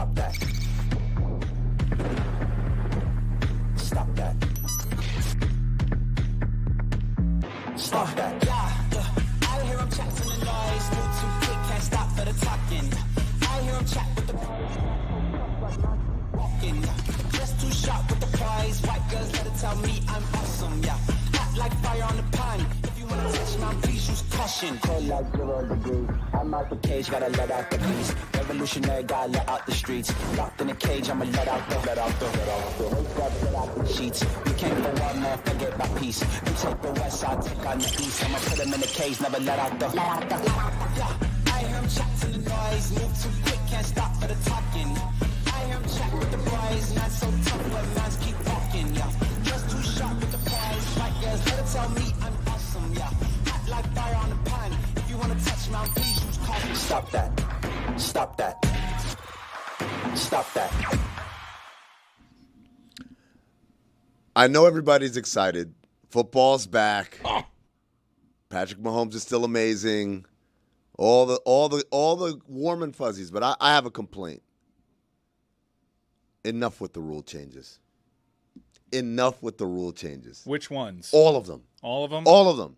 Stop that. Stop that. Stop that. Yeah. I hear him chat from the noise. Move too quick, can't stop for the talking. I hear him chat with the walking. Just too sharp with the prize. White girls let it tell me I'm awesome. Yeah. Hot like fire on the pan. If you wanna touch my please use caution. Cold like 0 degrees. I'm out the cage, gotta let out the beast. Revolutionary, gotta let out the streets. Locked in a cage, I'ma let out the sheets. We came for one man, forget my peace. You take the west side, take on the east. I'ma put him in the cage, never let out the. Yeah, I hear him chat to the noise. Move too quick, can't stop for the talking. I hear him chat with the boys. Not so tough, but mans keep walking. Yeah, just too sharp with the prize. White girls, let it tell me I'm awesome. Yeah, hot like fire on the pan. If you wanna touch my please use caution. Stop that. Stop that. Stop that. I know everybody's excited. Football's back. Patrick Mahomes is still amazing. All the warm and fuzzies, but I have a complaint. Enough with the rule changes. Enough with the rule changes. Which ones? All of them. All of them? All of them.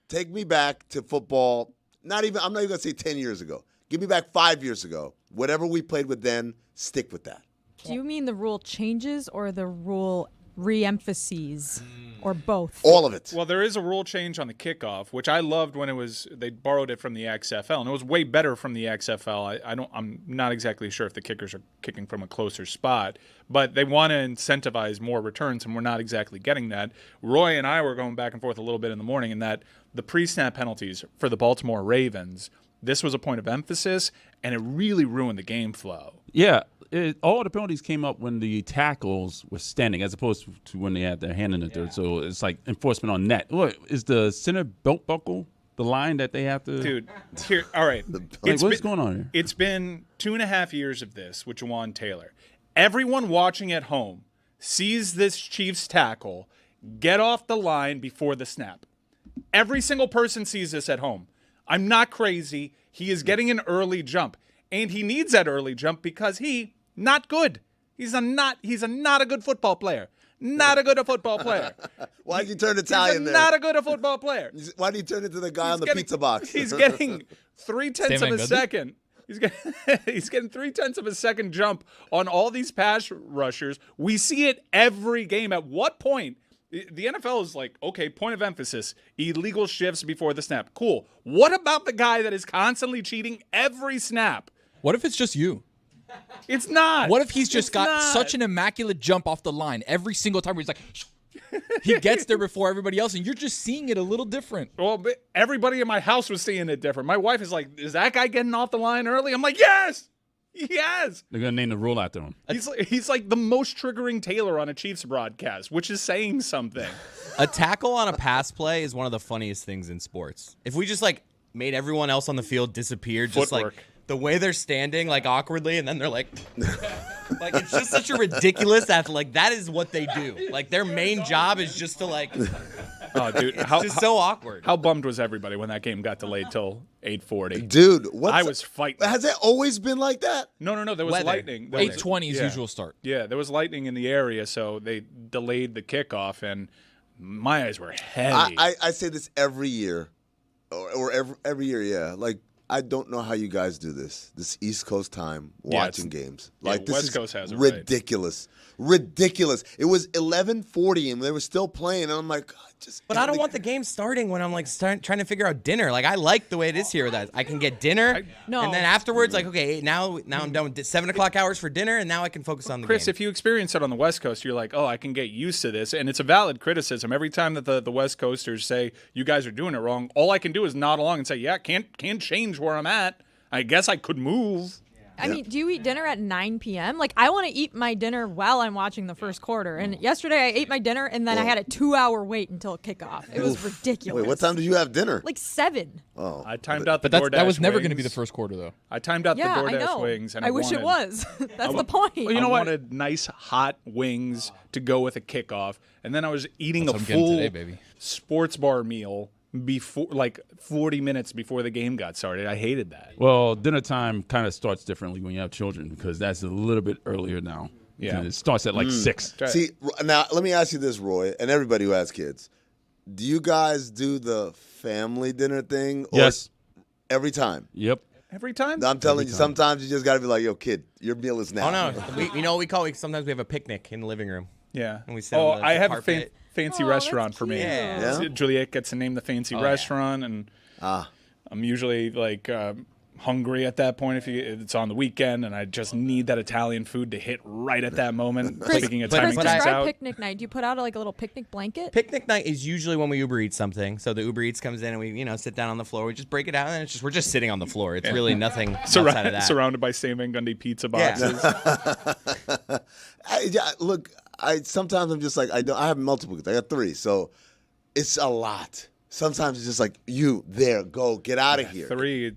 Take me back to football. I'm not even going to say 10 years ago. Give me back 5 years ago. Whatever we played with then, stick with that. Do you mean the rule changes or the rule re-emphases or both? All of it. Well, there is a rule change on the kickoff, which I loved when they borrowed it from the XFL, and it was way better from the XFL. I'm not exactly sure if the kickers are kicking from a closer spot, but they want to incentivize more returns, and we're not exactly getting that. Roy and I were going back and forth a little bit in the morning, in that the pre-snap penalties for the Baltimore Ravens, this was a point of emphasis, and it really ruined the game flow. Yeah. All the penalties came up when the tackles were standing, as opposed to when they had their hand in the dirt. So it's like enforcement on net. What is the center belt buckle? The line that they have to. Dude, here. All right. What's going on here? It's been 2.5 years of this with Juwan Taylor. Everyone watching at home sees this Chiefs tackle get off the line before the snap. Every single person sees this at home. I'm not crazy. He is getting an early jump, and he needs that early jump because not good. He's a not a good football player. Not a good football player. Why did you turn Italian there? Not a good football player. Why did you turn into the guy on the pizza box? He's getting 0.3 of a second. He's getting 0.3 of a second jump on all these pass rushers. We see it every game. At what point? The NFL is like, okay, point of emphasis, illegal shifts before the snap. Cool. What about the guy that is constantly cheating every snap? What if it's just you? It's not. What if he's just got such an immaculate jump off the line every single time where he's like, he gets there before everybody else, and you're just seeing it a little different. Well, but everybody in my house was seeing it different. My wife is like, is that guy getting off the line early? I'm like, yes. Yes. They're going to name the rule after him. He's like the most triggering Taylor on a Chiefs broadcast, which is saying something. A tackle on a pass play is one of the funniest things in sports. If we just made everyone else on the field disappear, just Footwork. The way they're standing awkwardly, and then they're like it's just such a ridiculous that is what they do. Their main job is just to Oh, dude, it's just so awkward. How bummed was everybody when that game got delayed till 8:40? Dude, I was fighting. Has it always been like that? No. There was lightning. 8:20 is usual start. Yeah, there was lightning in the area, so they delayed the kickoff, and my eyes were heavy. I say this every year, or every year, yeah. I don't know how you guys do this East Coast time watching games. This West Coast has it ridiculous. Ridiculous. It was 11:40 and they were still playing, and I'm like, But I don't want the game starting when I'm trying to figure out dinner. I like the way it is here. That I can get dinner, and then afterwards, okay, now I'm done with 7 o'clock hours for dinner, and now I can focus on the Chris, game. if you experience it on the West Coast, you're like, oh, I can get used to this, and it's a valid criticism. Every time that the West Coasters say you guys are doing it wrong, all I can do is nod along and say, yeah, can't change where I'm at. I guess I could move. I mean, do you eat dinner at 9 p.m.? I want to eat my dinner while I'm watching the first quarter. And yesterday I ate my dinner, and then I had a 2-hour wait until kickoff. It was ridiculous. Wait, what time did you have dinner? 7. Oh, I timed out the But DoorDash that was never wings. going to be the first quarter, though. I timed out the I DoorDash know. wings. And I wish it was. That's the point. Well, you know what? I wanted nice hot wings to go with a kickoff, and then I was eating That's a what I'm getting full today, baby. sports bar meal before, like 40 minutes before the game got started. I hated that. Well, dinner time kind of starts differently when you have children because that's a little bit earlier now. Yeah. And it starts at like 6. See, now let me ask you this, Roy, and everybody who has kids. Do you guys do the family dinner thing? Or Yes. Every time? Yep. Every time? I'm telling you, sometimes you just got to be like, yo, kid, your meal is now. Oh no, you know what we call? Sometimes we have a picnic in the living room. Yeah. And we sit on the I have carpet. a fancy Oh, restaurant that's for me. cute. Yeah. Juliet gets to name the fancy restaurant, and I'm usually like hungry at that point if it's on the weekend, and I just need that Italian food to hit right at that moment. Speaking of timing but things Describe out. picnic night. Do you put out like a little picnic blanket? Picnic night is usually when we Uber Eats something. So the Uber Eats comes in and we, sit down on the floor. We just break it out, and we're just sitting on the floor. It's really nothing outside of that. Surrounded by Sam Van Gundy pizza Yeah. boxes. Look, sometimes I'm just like, I have multiple kids. I got 3, so it's a lot. Sometimes it's just like, go, get out of here. 3,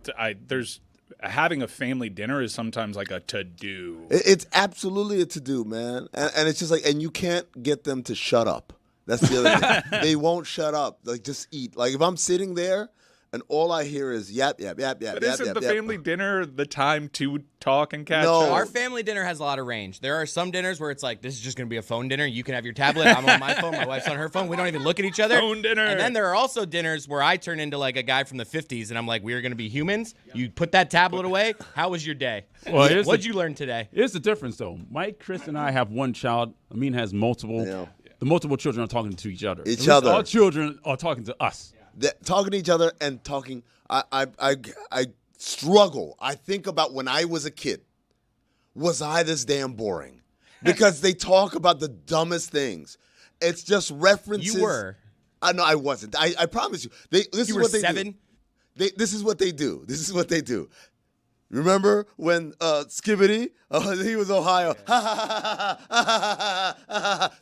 there's having a family dinner is sometimes like a to-do. It's absolutely a to-do, man. And it's just like, and you can't get them to shut up. That's the other thing. They won't shut up. Like, just eat. Like, if I'm sitting there and all I hear is yap, yap, yap, yap, But yap, isn't yap, the yap. family dinner the time to talk and catch No. up? Our family dinner has a lot of range. There are some dinners where it's like, this is just going to be a phone dinner. You can have your tablet. I'm on my phone. My wife's on her phone. We don't even look at each other. Phone dinner. And then there are also dinners where I turn into like a guy from the 50s and I'm like, we are going to be humans. You put that tablet away. How was your day? Well, here's What'd the- you learn today? Here's the difference, though. Mike, Chris, and I have one child. Amin has multiple. Yeah. The multiple children are talking to each other. Each At least other. Our children are talking to us. Talking to each other and talking. I struggle. I think about when I was a kid. Was I this damn boring? Because they talk about the dumbest things. It's just references. You were. No, I wasn't. I promise you. This You is were what they 7? do. This is what they do. This is what they do. Remember when Skibbity? He was Ohio.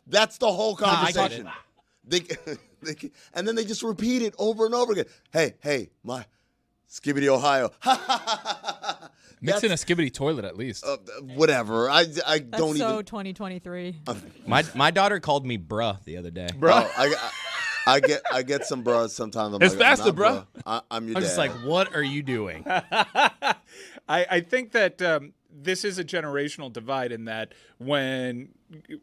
That's the whole conversation. And then they just repeat it over and over again. Hey, my Skibbity, Ohio. Mix in a Skibbity toilet at least. Whatever. I That's don't so even. 2023. My daughter called me bruh the other day. Bro, I get some bros sometimes. I'm It's like, faster, "Nah, bro." I'm your I'm dad. just like, what are you doing? I think that this is a generational divide in that when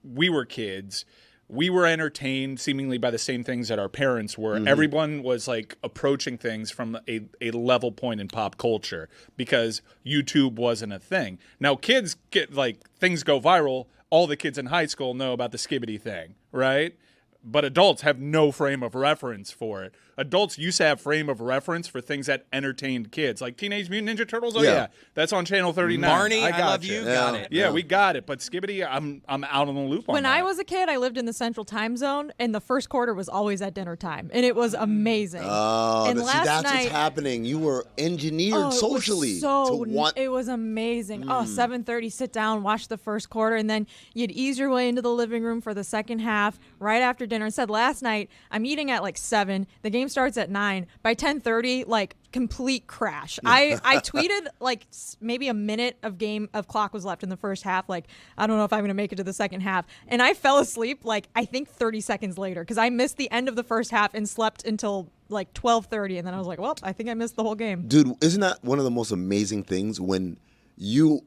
we were kids, we were entertained seemingly by the same things that our parents were. Mm-hmm. Everyone was like approaching things from a level point in pop culture because YouTube wasn't a thing. Now kids get like things go viral. All the kids in high school know about the Skibbity thing, right? But adults have no frame of reference for it. Adults used to have frame of reference for things that entertained kids, like Teenage Mutant Ninja Turtles. Oh yeah, that's on Channel 39. Marnie, I got love you. you. Got it. Yeah, we got it. But Skibbity, I'm out on the loop on When that. I was a kid, I lived in the Central Time Zone, and the first quarter was always at dinner time, and it was amazing. Oh, and see, last that's night, what's happening. You were engineered it was socially so to want. it was amazing. 7:30, sit down, watch the first quarter, and then you'd ease your way into the living room for the second half right after dinner. And said last night, I'm eating at like 7. The game starts at 9. By 10:30, like complete crash. I tweeted like maybe a minute of clock was left in the first half. Like, I don't know if I'm going to make it to the second half. And I fell asleep like I think 30 seconds later because I missed the end of the first half and slept until like 12:30. And then I was like, well, I think I missed the whole game. Dude, isn't that one of the most amazing things when you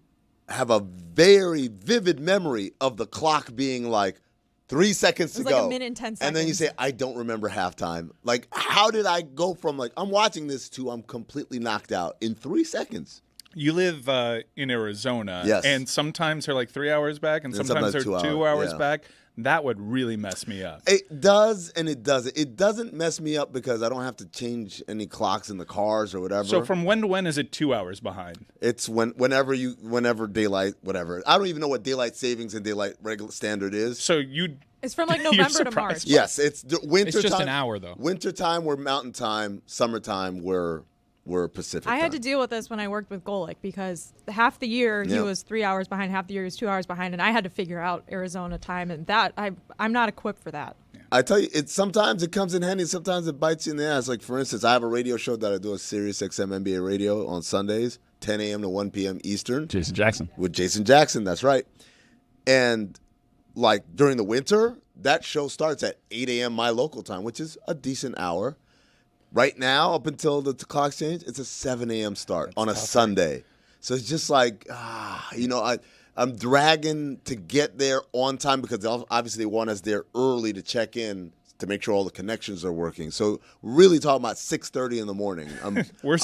have a very vivid memory of the clock being like 3 seconds to was like go. a minute and 10 And then you say, seconds. I don't remember halftime. Like, how did I go from like, I'm watching this to I'm completely knocked out in 3 seconds? You live in Arizona, Yes. and sometimes they're like 3 hours back, and sometimes they're 2 hours yeah. back. That would really mess me up. It does and it doesn't. It doesn't mess me up because I don't have to change any clocks in the cars or whatever. So from when to when is it 2 hours behind? It's whenever daylight, whatever. I don't even know what daylight savings and daylight regular standard is. So you It's from like You're November to surprised. March. Yes, it's the winter It's just time. an hour, though. Winter time we're mountain time. Summertime we're Pacific. I had to time. deal with this when I worked with Golick because half the year he Yeah. was 3 hours behind, half the year he was 2 hours behind, and I had to figure out Arizona time, and that I'm not equipped for that. I tell you, sometimes it comes in handy. Sometimes it bites you in the ass. Like for instance, I have a radio show that I do on Sirius XM NBA Radio on Sundays, 10 a.m. to 1 p.m. Eastern. Jason Jackson. With Jason Jackson, that's right. And like during the winter, that show starts at 8 a.m. my local time, which is a decent hour. Right now, up until the clocks change, it's a 7 a.m. start on a Sunday. So it's just like, I'm dragging to get there on time because obviously they want us there early to check in to make sure all the connections are working. So really talking about 6:30 in the morning. We're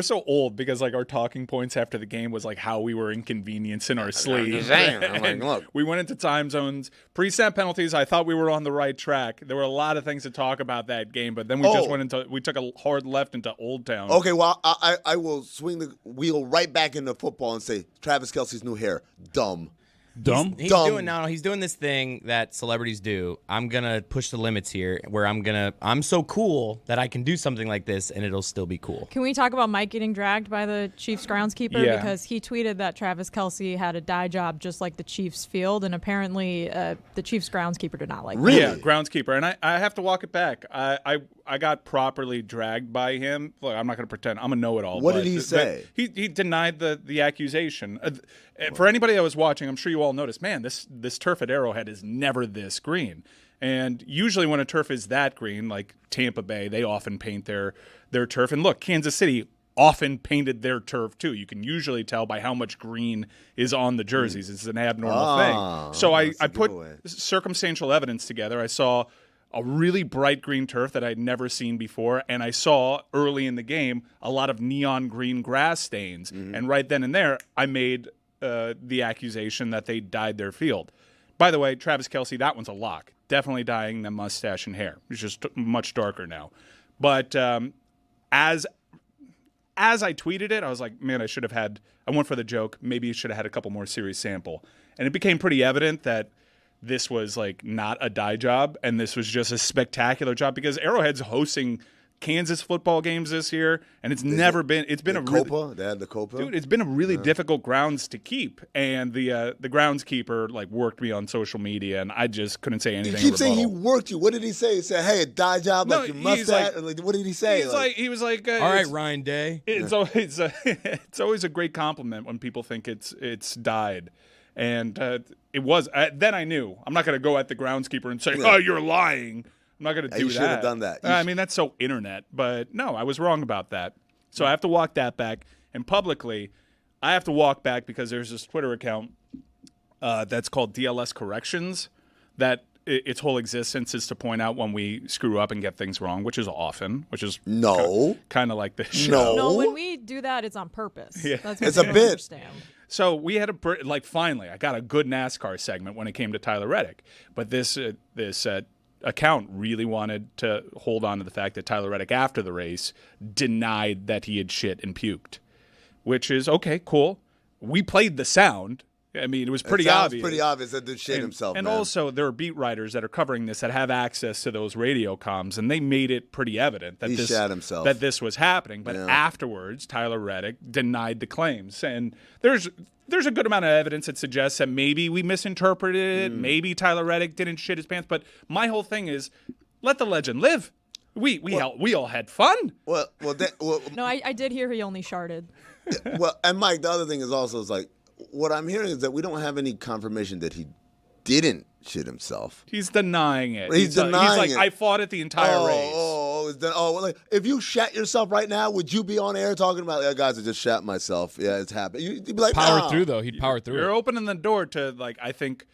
so old because like our talking points after the game was like how we were inconvenienced in our sleep. I'm like, look. We went into time zones, pre-snap penalties. I thought we were on the right track. There were a lot of things to talk about that game, but then we took a hard left into Old Town. Okay, well, I will swing the wheel right back into football and say Travis Kelce's new hair, dumb. Dumb? He's doing this thing that celebrities do. I'm gonna push the limits here, where I'm so cool that I can do something like this, and it'll still be cool. Can we talk about Mike getting dragged by the Chiefs groundskeeper? Yeah. Because he tweeted that Travis Kelce had a dye job just like the Chiefs field, and apparently the Chiefs groundskeeper did not like Really? Yeah, groundskeeper. And I have to walk it back. I got properly dragged by him. Look, I'm not going to pretend. I'm a know-it-all. What did he say? He denied the accusation. For anybody that was watching, I'm sure you all noticed, man, this turf at Arrowhead is never this green. And usually when a turf is that green, like Tampa Bay, they often paint their turf. And look, Kansas City often painted their turf too. You can usually tell by how much green is on the jerseys. It's an abnormal thing. So I put circumstantial evidence together. I saw a really bright green turf that I'd never seen before, and I saw early in the game a lot of neon green grass stains. And right then and there, I made the accusation that they dyed their field. By the way, Travis Kelce, that one's a lock. Definitely dyeing the mustache and hair. It's just much darker now. But as I tweeted it, I was like, man, I went for the joke. Maybe you should have had a couple more series sample. And it became pretty evident that this was like not a dye job, and this was just a spectacular job because Arrowhead's hosting Kansas football games this year, and it's been a Copa. They had the Copa. Dude, it's been a really difficult grounds to keep, and the groundskeeper like worked me on social media, and I just couldn't say anything. You keep saying he worked you. What did he say? He said, "Hey, a dye job like your mustache." What did he say? He was like, "All right, Ryan Day." It's always a great compliment when people think it's dyed. And it was. Then I knew. I'm not going to go at the groundskeeper and say, "Oh, you're lying." I'm not going to do that. You should have done that. I mean, that's so internet. But no, I was wrong about that. So I have to walk that back. And publicly, I have to walk back because there's this Twitter account that's called DLS Corrections that its whole existence is to point out when we screw up and get things wrong, which is often, kind of like this show. No, when we do that, it's on purpose. Yeah. That's It's a bit. Understand. So we had finally, I got a good NASCAR segment when it came to Tyler Reddick. But this account really wanted to hold on to the fact that Tyler Reddick, after the race, denied that he had shit and puked, which is, okay, cool. We played the sound. I mean, it was pretty obvious. Pretty obvious that dude shit himself. And man. also, there are beat writers that are covering this that have access to those radio comms, and they made it pretty evident that he shat himself. That this was happening. But afterwards, Tyler Reddick denied the claims, and there's a good amount of evidence that suggests that maybe we misinterpreted it. Maybe Tyler Reddick didn't shit his pants. But my whole thing is, let the legend live. We all had fun. No, I did hear he only sharted. Well, and Mike, the other thing is also like, what I'm hearing is that we don't have any confirmation that he didn't shit himself. He's denying it. He's denying it. I fought it the entire race. Like, if you shat yourself right now, would you be on air talking about, yeah, guys, I just shat myself. Yeah, it's happened. You'd be like, power through, though. He'd power through. You're opening the door to, like, I think,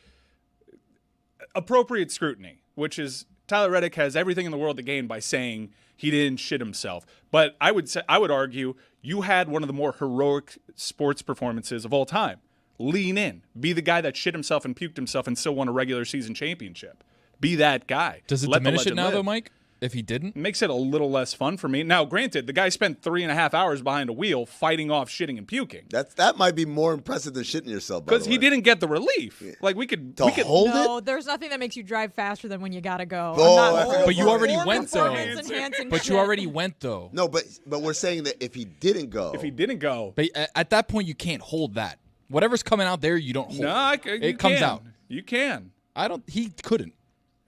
appropriate scrutiny, which is Tyler Reddick has everything in the world to gain by saying he didn't shit himself. But I would argue you had one of the more heroic sports performances of all time. Lean in. Be the guy that shit himself and puked himself and still won a regular season championship. Be that guy. Does it diminish it now, though, Mike? If he didn't? It makes it a little less fun for me. Now, granted, the guy spent 3.5 hours behind a wheel fighting off shitting and puking. That might be more impressive than shitting yourself, because he didn't get the relief. Yeah. Like, we could hold it? No, there's nothing that makes you drive faster than when you gotta go. But you already went, though. But you already went, though. No, but we're saying that if he didn't go. But at that point, you can't hold that. Whatever's coming out there, you don't hold. No, it comes out. You can. He couldn't.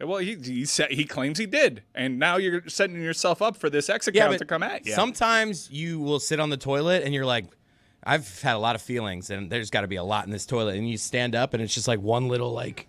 Well, he claims he did, and now you're setting yourself up for this X account to come at you. Sometimes you will sit on the toilet and you're like, I've had a lot of feelings, and there's got to be a lot in this toilet. And you stand up, and it's just like one little like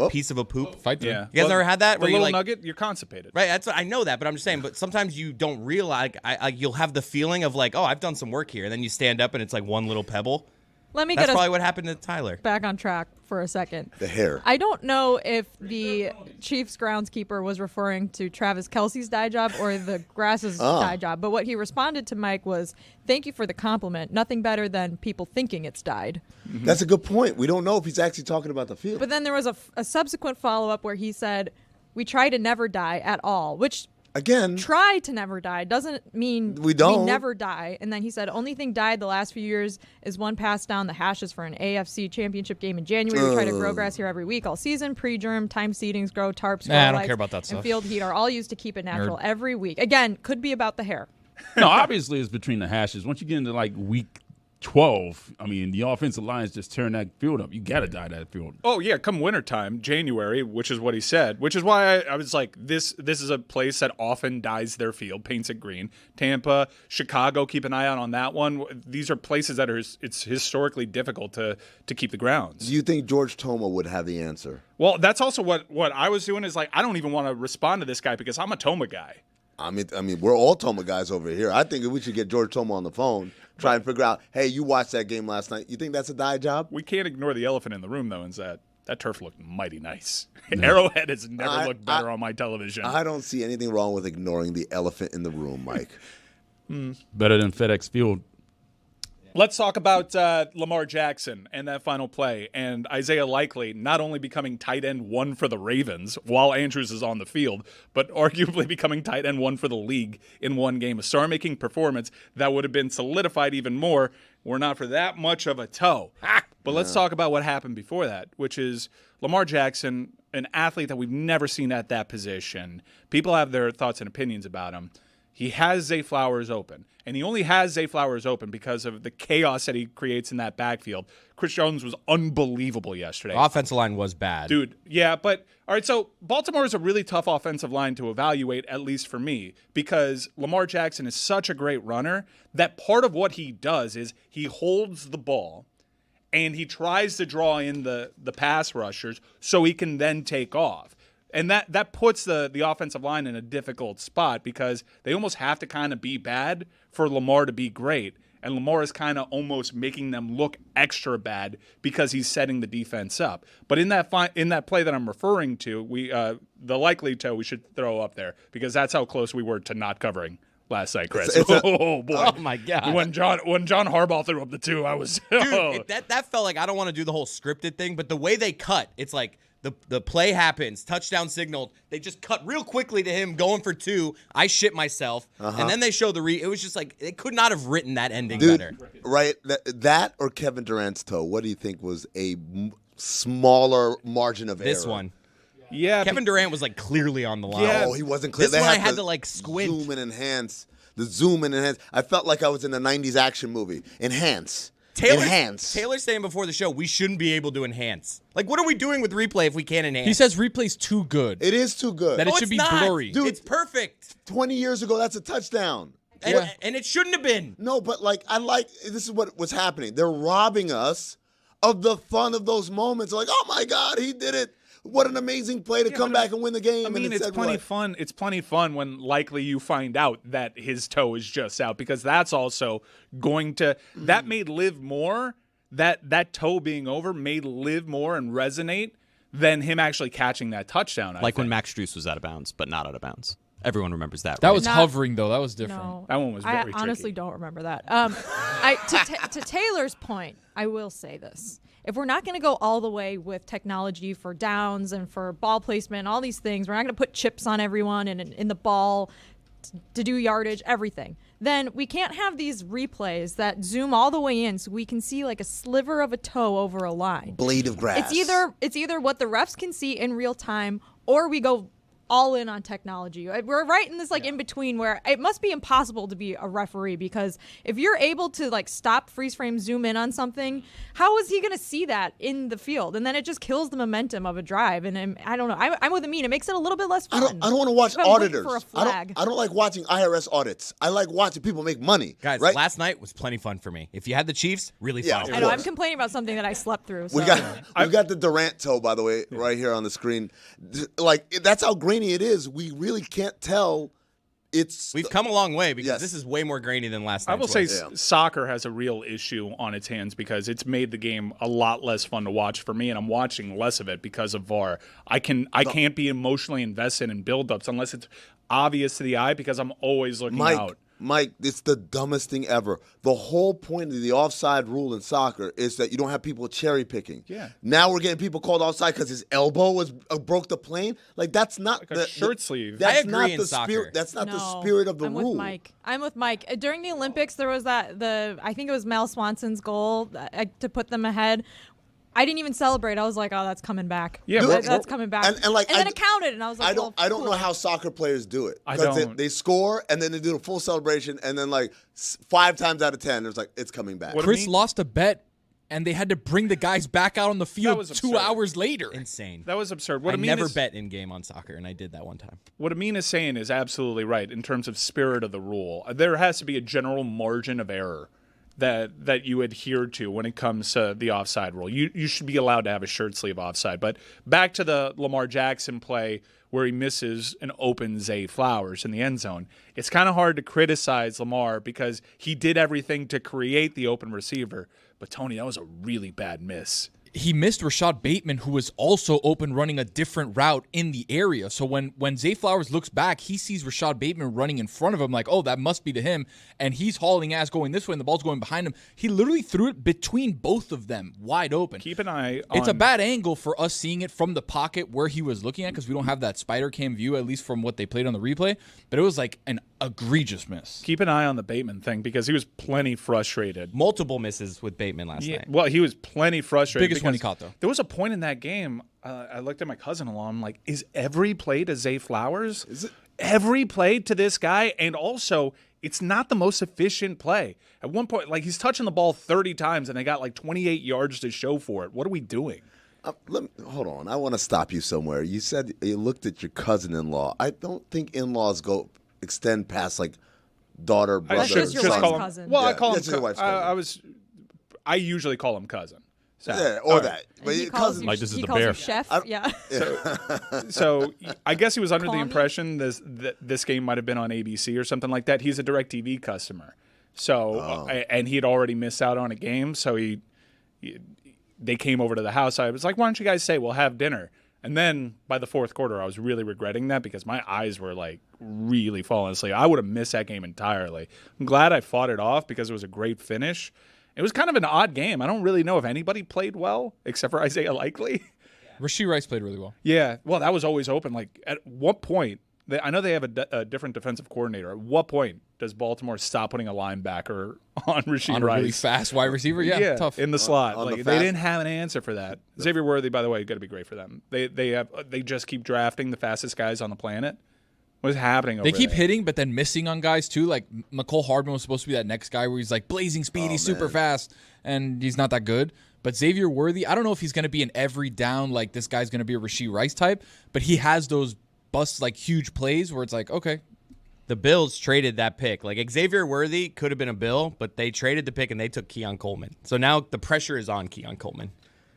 piece of a poop. Fight through. Yeah. You guys ever had that? The Where you little like, nugget, you're constipated. right? That's what, I know that, but I'm just saying. But sometimes you don't realize. You'll have the feeling of like, oh, I've done some work here, and then you stand up, and it's like one little pebble. Let me That's get us probably what happened to Tyler. back on track for a second. The hair. I don't know if the Chiefs groundskeeper was referring to Travis Kelce's dye job or the grass's dye job, but what he responded to Mike was, "Thank you for the compliment. Nothing better than people thinking it's dyed." That's a good point. We don't know if he's actually talking about the field. But then there was a subsequent follow-up where he said, "We try to never dye at all," which Again, try to never die doesn't mean We don't. never die. And then he said, only thing died the last few years is one passed down the hashes for an AFC championship game in January. We try to grow grass here every week all season. Pre-germ, time seedings, grow tarps, grow I don't lights, care about that and stuff. field heat are all used to keep it natural every week. Again, could be about the hair. No, obviously it's between the hashes. Once you get into like week 12, I mean, the offensive lines just turn that field up. You got to dye that field. Oh, yeah, come wintertime, January, which is what he said, which is why I was like, this is a place that often dyes their field, paints it green. Tampa, Chicago, keep an eye out on that one. These are places that it's historically difficult to keep the grounds. do you think George Toma would have the answer? Well, that's also what I was doing is like, I don't even want to respond to this guy because I'm a Toma guy. I mean, we're all Toma guys over here. I think we should get George Toma on the phone, try and figure out, hey, you watched that game last night. You think that's a dye job? We can't ignore the elephant in the room, though, is that turf looked mighty nice. Arrowhead has never looked better on my television. I don't see anything wrong with ignoring the elephant in the room, Mike. Better than FedEx Field. Let's talk about Lamar Jackson and that final play and Isaiah Likely not only becoming tight end 1 for the Ravens while Andrews is on the field, but arguably becoming tight end 1 for the league in one game. A star-making performance that would have been solidified even more were not for that much of a toe. But let's talk about what happened before that, which is Lamar Jackson, an athlete that we've never seen at that position. People have their thoughts and opinions about him. He has Zay Flowers open, and he only has Zay Flowers open because of the chaos that he creates in that backfield. Chris Jones was unbelievable yesterday. Offensive line was bad. Dude, yeah, but all right, so Baltimore is a really tough offensive line to evaluate, at least for me, because Lamar Jackson is such a great runner that part of what he does is he holds the ball and he tries to draw in the pass rushers so he can then take off. And that puts the offensive line in a difficult spot because they almost have to kind of be bad for Lamar to be great. And Lamar is kind of almost making them look extra bad because he's setting the defense up. But in that play that I'm referring to, the likely toe we should throw up there because that's how close we were to not covering last night, Chris. Oh boy! Oh my God! When John Harbaugh threw up the 2, I was Dude, that felt like, I don't want to do the whole scripted thing, but the way they cut, it's like the play happens, touchdown signaled, they just cut real quickly to him going for 2. I shit myself, and then they show it was just like they could not have written that ending better. Right? That or Kevin Durant's toe. What do you think was a smaller margin of error? This one. Yeah, Kevin Durant was like clearly on the line. Oh, he wasn't clear. This one I had to like squint. Zoom and enhance. The zoom and enhance. I felt like I was in a 90s action movie. Enhance. Taylor's saying before the show we shouldn't be able to enhance. Like, what are we doing with replay if we can't enhance? He says replay's too good. It is too good. That it should be not. blurry. Dude, it's perfect. 20 years ago, that's a touchdown. And it shouldn't have been. No, but this is what was happening. They're robbing us of the fun of those moments. Like, oh my God, he did it. What an amazing play to come back and win the game. I mean, it's plenty fun. It's plenty fun when likely you find out that his toe is just out because that's also going to that made live more. That toe being over made live more and resonate than him actually catching that touchdown. Like when Max Strus was out of bounds, but not out of bounds. Everyone remembers that. That right? was hovering though. That was different. No, that one was very I tricky. honestly don't remember that. To Taylor's point, I will say this. If we're not going to go all the way with technology for downs and for ball placement and all these things, we're not going to put chips on everyone and in the ball to do yardage, everything, then we can't have these replays that zoom all the way in so we can see like a sliver of a toe over a line. Blade of grass. It's either what the refs can see in real time or we go all in on technology. We're right in this in between where it must be impossible to be a referee, because if you're able to stop, freeze frame, zoom in on something, how is he going to see that in the field? And then it just kills the momentum of a drive. And I don't know. I'm with Amin. It makes it a little bit less fun. I don't want to watch I'm waiting auditors. for a flag. I don't like watching IRS audits. I like watching people make money. Guys, right? last night was plenty fun for me. If you had the Chiefs, really Yeah, fun. of I know. course. I'm complaining about something that I slept through. So. We got the Durant toe, by the way, right here on the screen. That's how grainy it is. We really can't tell. We've come a long way because Yes. this is way more grainy than last night. I will say Yeah. soccer has a real issue on its hands because it's made the game a lot less fun to watch for me, and I'm watching less of it because of VAR. I can't be emotionally invested in build-ups unless it's obvious to the eye because I'm always looking out. Mike, it's the dumbest thing ever. The whole point of the offside rule in soccer is that you don't have people cherry picking. Yeah. Now we're getting people called offside because his elbow was broke the plane. That's not Like a shirt sleeve. That's I agree not in the soccer. spirit. That's not No, the spirit of the I'm rule. I'm with Mike. During the Olympics, there was I think it was Mel Swanson's goal to put them ahead. I didn't even celebrate. I was like, oh, that's coming back. Yeah, that's coming back. And then it counted, and I was like, I don't cool. know how soccer players do it. I 'Cause don't. They score and then they do the full celebration and then 5 times out of 10 it's coming back. What do Chris you mean? lost a bet, and they had to bring the guys back out on the field was 2 absurd. hours later. Insane. That was absurd. I Amin never is- bet in game on soccer, and I did that one time. What Amin is saying is absolutely right in terms of spirit of the rule. There has to be a general margin of error that you adhere to when it comes to the offside rule. You should be allowed to have a shirt sleeve offside. But back to the Lamar Jackson play where he misses an open Zay Flowers in the end zone. It's kind of hard to criticize Lamar because he did everything to create the open receiver. But Tony, that was a really bad miss. He missed Rashad Bateman, who was also open running a different route in the area. So when Zay Flowers looks back, he sees Rashad Bateman running in front of him like, oh, that must be to him. And he's hauling ass going this way, and the ball's going behind him. He literally threw it between both of them, wide open. Keep an eye on... It's a bad angle for us seeing it from the pocket where he was looking at because we don't have that spider cam view, at least from what they played on the replay. But it was like an egregious miss. Keep an eye on the Bateman thing because he was plenty frustrated. Multiple misses with Bateman last Yeah, night. well, he was plenty frustrated. Biggest one he because caught, though. There was a point in that game, I looked at my cousin-in-law, I'm like, is every play to Zay Flowers? Is it? Every play to this guy? And also, it's not the most efficient play. At one point, he's touching the ball 30 times, and they got 28 yards to show for it. What are we doing? Hold on. I want to stop you somewhere. You said you looked at your cousin-in-law. I don't think in-laws extend past daughter, brother. That's just your son. wife's call him, cousin. Well, I Yeah, call him. that's your wife's cousin. I usually call him cousin. So, Yeah, all or right. that. And But he your calls cousin. you, Like, this is he the calls you bear. chef. Yeah. So I guess he was under the Call me. impression this game might have been on ABC or something like that. He's a DirecTV customer, so and he had already missed out on a game. So they came over to the house. I was like, "Why don't you guys say we'll have dinner?" And then by the fourth quarter, I was really regretting that because my eyes were really falling asleep. I would have missed that game entirely. I'm glad I fought it off because it was a great finish. It was kind of an odd game. I don't really know if anybody played well except for Isaiah Likely. Rasheed Rice played really well. Yeah, well, that was always open. At what point? I know they have a different defensive coordinator. At what point does Baltimore stop putting a linebacker on Rasheed On a Rice? really fast wide receiver. Yeah, tough. in the slot. on the They fast- didn't have an answer for that. Xavier Worthy, by the way, got to be great for them. They just keep drafting the fastest guys on the planet. What's happening over They keep there? hitting, but then missing on guys too. Like McCole Hardman was supposed to be that next guy where he's blazing speed, he's super fast, and he's not that good. But Xavier Worthy, I don't know if he's going to be an every down this guy's going to be a Rasheed Rice type, but he has those busts huge plays where it's okay. The Bills traded that pick. Xavier Worthy could have been a Bill, but they traded the pick and they took Keon Coleman. So now the pressure is on Keon Coleman.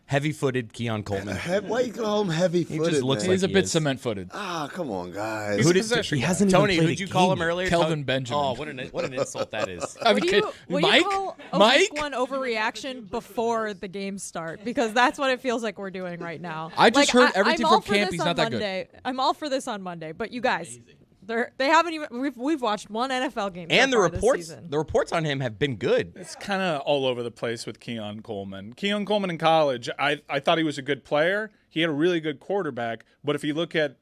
Heavy-footed Keon Coleman. Why you call him heavy-footed? He just looks man? He's a he bit is. cement-footed. Come on, guys. He's a possession He guy. hasn't Tony, even played who'd a you call him game earlier? Kelvin Benjamin. Oh, what an insult that is. I Would mean, you Mike, call a Mike, week one overreaction before the games start? Because that's what it feels like we're doing right now. I just heard everything I'm all from for camp. this He's on not that good. Monday. I'm all for this on Monday, but you guys, they haven't even. We've watched one NFL game. And so the far this reports season. on him have been good. It's kind of all over the place with Keon Coleman. Keon Coleman in college, I thought he was a good player. He had a really good quarterback, but if you look at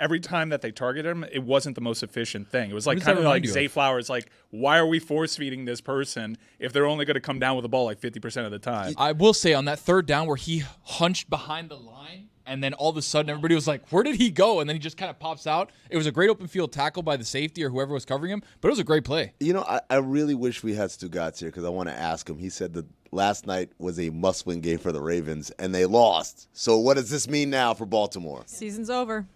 every time that they targeted him, it wasn't the most efficient thing. It was What does kind that of like remind you Zay of? Flowers, why are we force feeding this person if they're only going to come down with the ball 50% of the time? I will say on that third down where he hunched behind the line And then all of a sudden, everybody was like, where did he go? And then he just kind of pops out. It was a great open field tackle by the safety or whoever was covering him, but it was a great play. You know, I really wish we had Stugotz here because I want to ask him. He said that last night was a must-win game for the Ravens, and they lost. So what does this mean now for Baltimore? Season's over.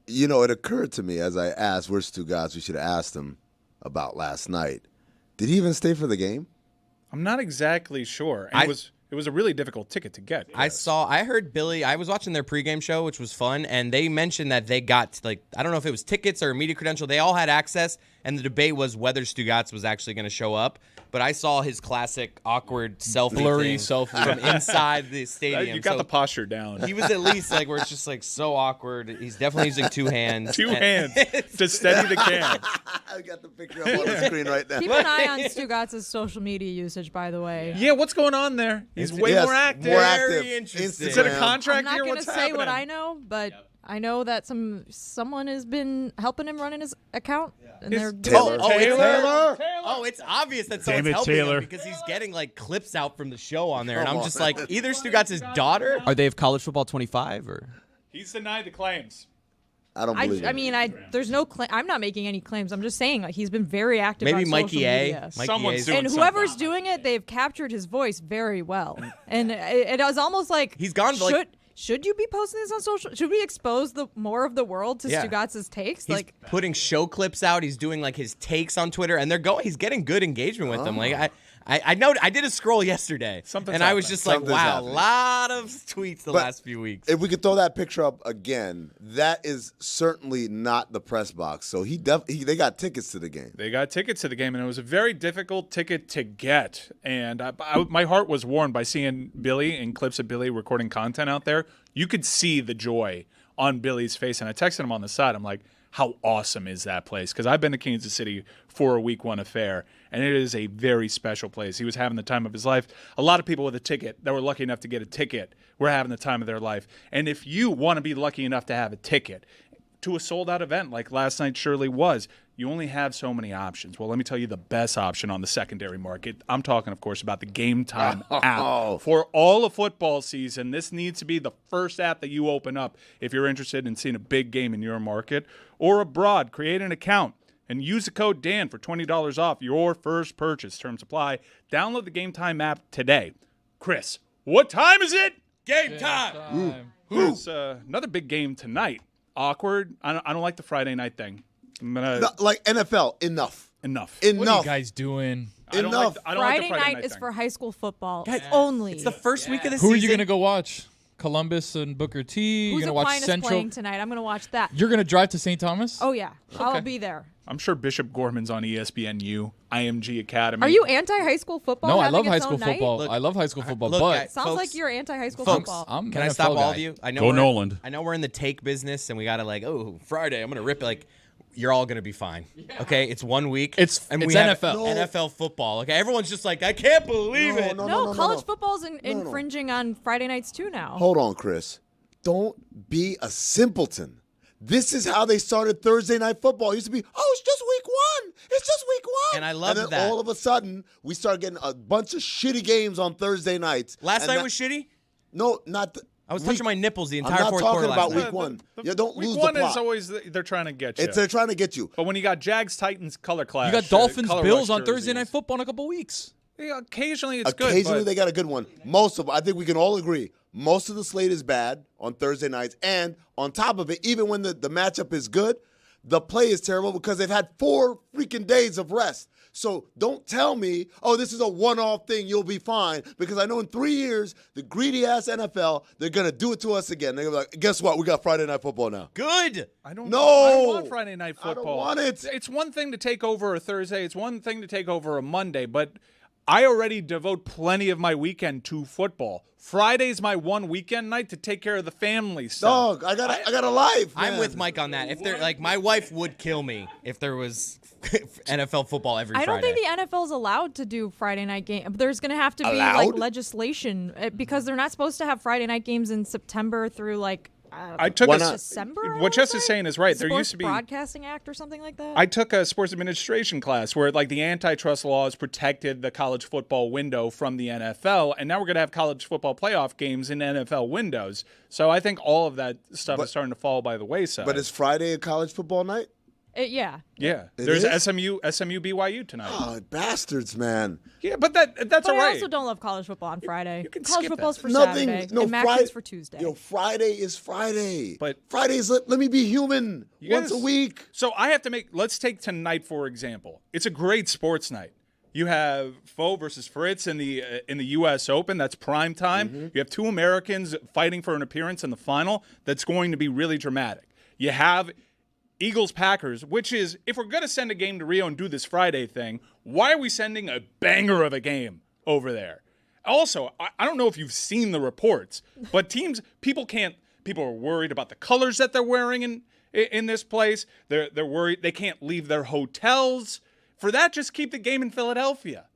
You know, it occurred to me as I asked, where's Stugotz? We should have asked him about last night. Did he even stay for the game? I'm not exactly sure. And it was a really difficult ticket to get. I heard Billy, I was watching their pregame show, which was fun, and they mentioned that they got, like, I don't know if it was tickets or a media credential. They all had access, and the debate was whether Stugotz was actually going to show up. But I saw his classic awkward selfie Blurry thing selfie. from inside the stadium. You got the posture down. He was at least, like, where it's just, like, so awkward. He's definitely using two hands. Two hands to steady the cam. I got the picture up on the screen right now. Keep an eye on Stugotz's social media usage, by the way. Yeah, what's going on there? He's way Yes, more active. more active. Very interesting. Is it a Instagram. contract I'm not here? going to What's say happening? what I know, but I know that someone has been helping him running his account. And Is they're Taylor. Oh, it's Taylor? Oh, it's obvious that someone's Damn it, helping Taylor. him because he's getting like clips out from the show on there, and Come I'm on. just like, either Stugotz's daughter. Are they of college football 25 or? He's denied the claims. I don't believe I it. mean, there's no claim. I'm not making any claims. I'm just saying, like, he's been very active. Maybe on Mikey social A. media. Mikey Someone's A's- doing And whoever's doing it, they've captured his voice very well. And it was almost like He's gone, like- should you be posting this on social? Should we expose more of the world to Stugotz's takes? He's putting show clips out. He's doing like his takes on Twitter, and he's getting good engagement with them. Like I know I did a scroll yesterday, and I was just like, wow, a lot of tweets the last few weeks. If we could throw that picture up again, that is certainly not the press box. So they got tickets to the game. They got tickets to the game, and it was a very difficult ticket to get. And my heart was warmed by seeing Billy and clips of Billy recording content out there. You could see the joy on Billy's face, and I texted him on the side. I'm like, how awesome is that place? Because I've been to Kansas City for a week one affair, and it is a very special place. He was having the time of his life. A lot of people with a ticket that were lucky enough to get a ticket were having the time of their life. And if you want to be lucky enough to have a ticket to a sold-out event like last night surely was, you only have so many options. Well, let me tell you the best option on the secondary market. I'm talking, of course, about the Game Time app. For all of football season, this needs to be the first app that you open up if you're interested in seeing a big game in your market or abroad. Create an account and use the code DAN for $20 off your first purchase. Terms apply. Download the Game Time app today. Chris, what time is it? Game time! There's another big game tonight. Awkward. I don't like the Friday night thing. Like NFL, enough. What are you guys doing? I don't like Friday the night is thing. for high school football Guys, only. It's the first week of the Who season. are you going to go watch? Columbus and Booker T? Who's You're going to watch Aquinas Central? playing tonight? I'm going to watch that. You're going to drive to St. Thomas? Oh, yeah. I'll be there. I'm sure Bishop Gorman's on ESPNU, IMG Academy. Are you anti-high school football? No, I having love high its school own night? football. Look, I love high school football, look, but guys, Sounds folks, like you're anti-high school folks, football. I'm Can I NFL stop all guy. of you? I know Go we're- Noland. I know we're in the take business, and we got to Friday, I'm going to rip it. Like, you're all going to be fine. Okay? It's 1 week. It's we NFL. have NFL football. Okay? Everyone's just like, I can't believe it. No, college football's infringing on Friday nights too now. Hold on, Chris. Don't be a simpleton. This is how they started Thursday Night Football. It used to be, it's just week one. It's just week one. And I loved then that. all of a sudden, we started getting a bunch of shitty games on Thursday nights. Last night was shitty? No, not the I was touching my nipples the I'm entire not fourth talking quarter about last week night. one. Yeah, don't Week lose one the plot. is always they're trying to get you. They're trying to get you. But when you got Jags Titans color clash, You got Dolphins color Bills rush on Thursday Night jerseys. Football in a couple weeks. Yeah, occasionally it's good. Occasionally but they got a good one. Most of, I think we can all agree, most of the slate is bad on Thursday nights. And on top of it, even when the matchup is good, the play is terrible because they've had 4 freaking days of rest. So don't tell me, this is a one-off thing, you'll be fine. Because I know in 3 years, the greedy-ass NFL, they're going to do it to us again. They're going to be like, guess what? We got Friday Night Football now. Good. I don't No! want Friday Night Football. I don't want it. It's one thing to take over a Thursday. It's one thing to take over a Monday. But I already devote plenty of my weekend to football. Friday's my one weekend night to take care of the family stuff. Dog, I got a life, man. I'm with Mike on that. If there, like, my wife would kill me if there was NFL football every I Friday. don't think the NFL's allowed to do Friday night game. There's going to have to be like Allowed? legislation because they're not supposed to have Friday night games in September through like I took Why a not? December. I What wanna Jess is say? saying is right. There Sports used to be Broadcasting Act or something like that. I took a sports administration class where like the antitrust laws protected the college football window from the NFL, and now we're going to have college football playoff games in NFL windows. So I think all of that stuff is starting to fall by the wayside. But is Friday a college football night? Yeah. yeah, It there's is? SMU BYU tonight. Oh, bastards, man. Yeah, but that's But all I right. also don't love college football on Friday. you can College skip football's that. for Saturday. And Mac Friday is for Tuesday. Yo, Friday is Friday. But- Friday's let me be human once a Yes. week. So I have to let's take tonight for example. It's a great sports night. You have Foe versus Fritz in the U.S. Open. That's prime time. Mm-hmm. You have 2 Americans fighting for an appearance in the final. That's going to be really dramatic. You have Eagles-Packers, which is, if we're going to send a game to Rio and do this Friday thing, why are we sending a banger of a game over there? Also, I don't know if you've seen the reports, but people are worried about the colors that they're wearing in this place. They're worried they can't leave their hotels. For that, just keep the game in Philadelphia.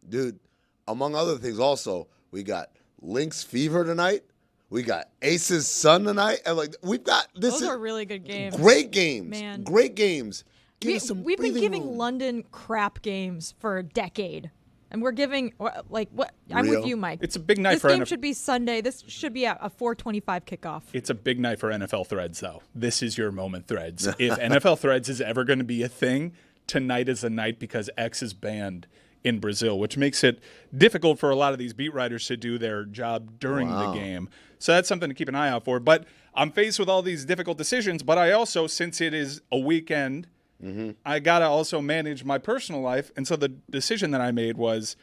Dude, among other things also, we got Lynx Fever tonight. We got Ace's Sun tonight. And we've got this. Those are really good games. Great games. Man. Great games. Give us some We've been breathing giving room. London crap games for a decade. And we're giving, what? I'm Rio? with you, Mike. It's a big night this for game NFL. should be Sunday. This should be a 4:25 kickoff. It's a big night for NFL Threads, though. This is your moment, Threads. If NFL Threads is ever going to be a thing, tonight is the night because X is banned. in Brazil, which makes it difficult for a lot of these beat writers to do their job during the game. So that's something to keep an eye out for. But I'm faced with all these difficult decisions, but I also, since it is a weekend, I got to also manage my personal life. And so the decision that I made was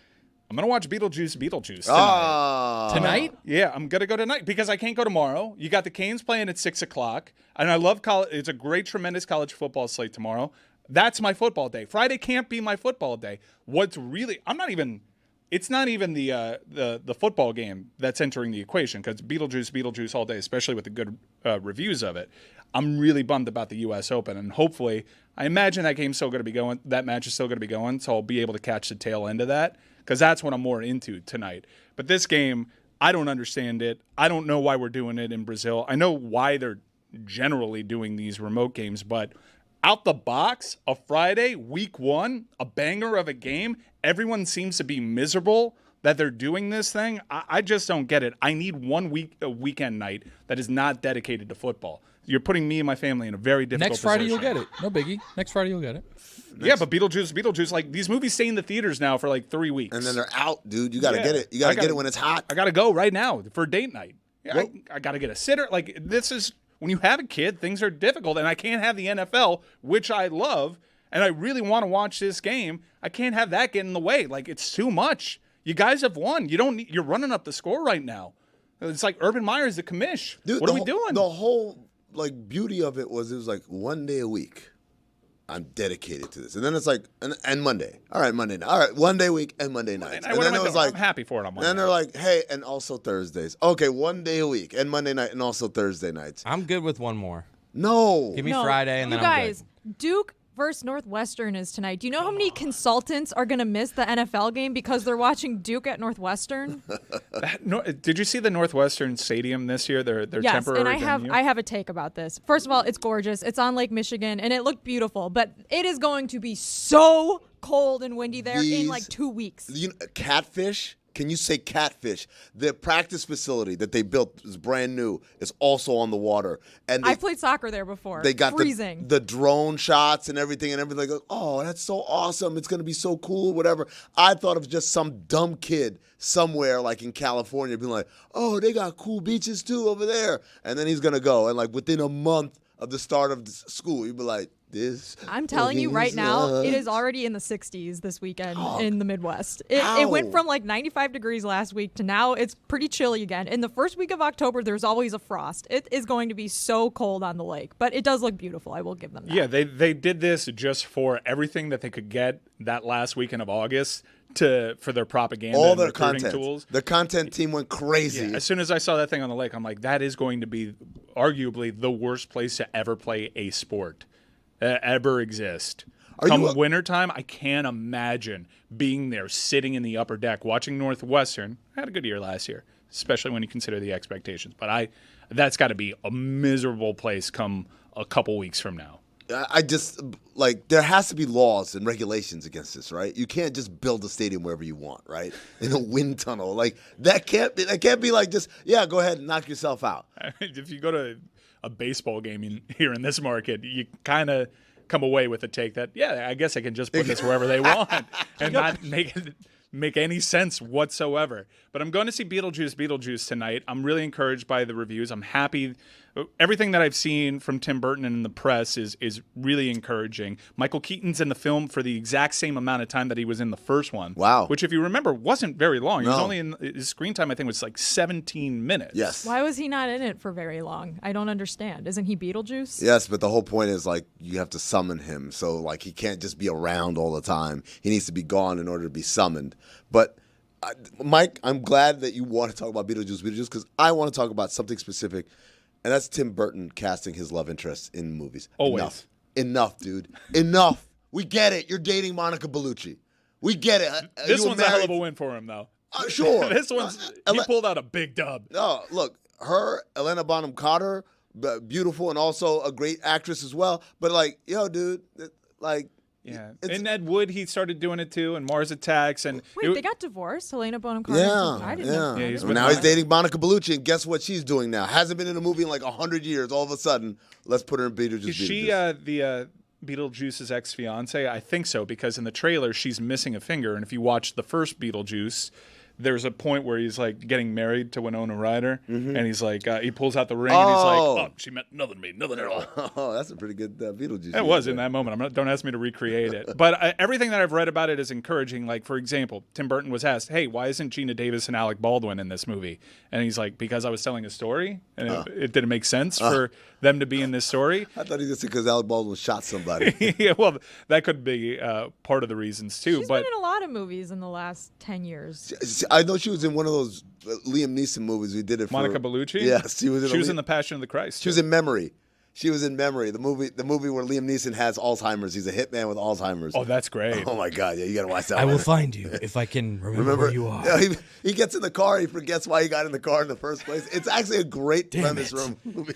I'm going to watch Beetlejuice tonight. Tonight? Yeah, I'm going to go tonight because I can't go tomorrow. You got the Canes playing at 6 o'clock, and I love college. It's a great, tremendous college football slate tomorrow. That's my football day. Friday can't be my football day. It's not even the football game that's entering the equation because Beetlejuice all day, especially with the good reviews of it. I'm really bummed about the U.S. Open, and hopefully, I imagine that game's still going to be going. That match is still going to be going, so I'll be able to catch the tail end of that because that's what I'm more into tonight. But this game, I don't understand it. I don't know why we're doing it in Brazil. I know why they're generally doing these remote games, but out the box, a Friday, week 1, a banger of a game, everyone seems to be miserable that they're doing this thing. I just don't get it. I need a weekend night that is not dedicated to football. You're putting me and my family in a very difficult Next Friday position. you'll get it. No biggie. Next Friday you'll get it. Yeah, but Beetlejuice, like these movies stay in the theaters now for like 3 weeks. And then they're out, dude. You got to get it. You got to get it when it's hot. I got to go right now for date night. Yeah, I got to get a sitter. Like this is when you have a kid, things are difficult, and I can't have the NFL, which I love, and I really want to watch this game. I can't have that get in the way. Like it's too much. You guys have won. You're running up the score right now. It's like Urban Meyer's the commish. Dude, what are we doing? The whole beauty of it was like 1 day a week. I'm dedicated to this. And then it's like, and Monday. All right, Monday night. All right, 1 day a week and Monday nights. And then it was like, I'm happy for it on Monday. And then they're like, hey, and also Thursdays. Okay, 1 day a week and Monday night and also Thursday nights. I'm good with one more. No. Give me Friday and then you I'm guys, good. Duke versus Northwestern is tonight. Do you know how many consultants are going to miss the NFL game because they're watching Duke at Northwestern? Did you see the Northwestern Stadium this year? Their Yes, temporary and venue? I have a take about this. First of all, it's gorgeous. It's on Lake Michigan, and it looked beautiful. But it is going to be so cold and windy there in like 2 weeks. Catfish? Can you say catfish? The practice facility that they built is brand new. It's also on the water. And I played soccer there before. They got freezing. the drone shots and everything. Goes, oh, that's so awesome. It's going to be so cool, whatever. I thought of just some dumb kid somewhere like in California being like, oh, they got cool beaches too over there. And then he's going to go. And like within a month of the start of school, you'd be like, I'm telling you right now, it is already in the 60s this weekend in the Midwest. It went from like 95 degrees last week to now it's pretty chilly again. In the first week of October, there's always a frost. It is going to be so cold on the lake, but it does look beautiful. I will give them that. Yeah, they did this just for everything that they could get that last weekend of August for their propaganda all and their recruiting content. tools. The content team went crazy. Yeah, as soon as I saw that thing on the lake, I'm like, that is going to be arguably the worst place to ever play a sport. Ever exist. Come wintertime, I can't imagine being there, sitting in the upper deck, watching Northwestern. I had a good year last year, especially when you consider the expectations. But that's got to be a miserable place come a couple weeks from now. I just, there has to be laws and regulations against this, right? You can't just build a stadium wherever you want, right? In a wind tunnel. That can't be like just, yeah, go ahead and knock yourself out. If you go to a baseball game here in this market, you kind of come away with the take that, yeah, I guess I can just put this wherever they want and not make any sense whatsoever. But I'm going to see Beetlejuice tonight. I'm really encouraged by the reviews. I'm happy. Everything that I've seen from Tim Burton and in the press is really encouraging. Michael Keaton's in the film for the exact same amount of time that he was in the first one. Wow. Which, if you remember, wasn't very long. He was No. only in his screen time, I think, was like 17 minutes. Yes. Why was he not in it for very long? I don't understand. Isn't he Beetlejuice? Yes, but the whole point is you have to summon him. So he can't just be around all the time. He needs to be gone in order to be summoned. But Mike, I'm glad that you want to talk about Beetlejuice because I want to talk about something specific, and that's Tim Burton casting his love interest in movies. Always. Enough, dude. Enough. We get it. You're dating Monica Bellucci. We get it. This one's a hell of a win for him, though. Sure. This one's he pulled out a big dub. No, look, Helena Bonham Carter, beautiful and also a great actress as well. But dude, Yeah, and Ed Wood, he started doing it too, and Mars Attacks, and Wait, they got divorced? Helena Bonham Carter? I didn't know. Yeah, that. he's he's dating Monica Bellucci, and guess what she's doing now? Hasn't been in a movie in 100 years. All of a sudden, let's put her in Beetlejuice. Is she Beetlejuice's ex-fiance? I think so, because in the trailer she's missing a finger, and if you watch the first Beetlejuice, there's a point where he's like getting married to Winona Ryder, and he's like, he pulls out the ring, and he's like, "Oh, she meant nothing to me, nothing at all." Oh, that's a pretty good Beetlejuice. It was in that moment. Don't ask me to recreate it. But everything that I've read about it is encouraging. Like, for example, Tim Burton was asked, "Hey, why isn't Gina Davis and Alec Baldwin in this movie?" And he's like, "Because I was telling a story, and it didn't make sense for them to be in this story." I thought he was because Alec Baldwin shot somebody. Yeah, well, that could be part of the reasons too. She's but been in a lot of movies in the last 10 years. I know she was in one of those Liam Neeson movies. We did it for Monica Bellucci. Yes, she was in The Passion of the Christ. She was in Memory. She was in Memory, the movie where Liam Neeson has Alzheimer's. He's a hitman with Alzheimer's. Oh, that's great. Oh my God, yeah, you got to watch that. I one. will find you if I can remember where you are. Yeah, he gets in the car. He forgets why he got in the car in the first place. It's actually a great premise room movie.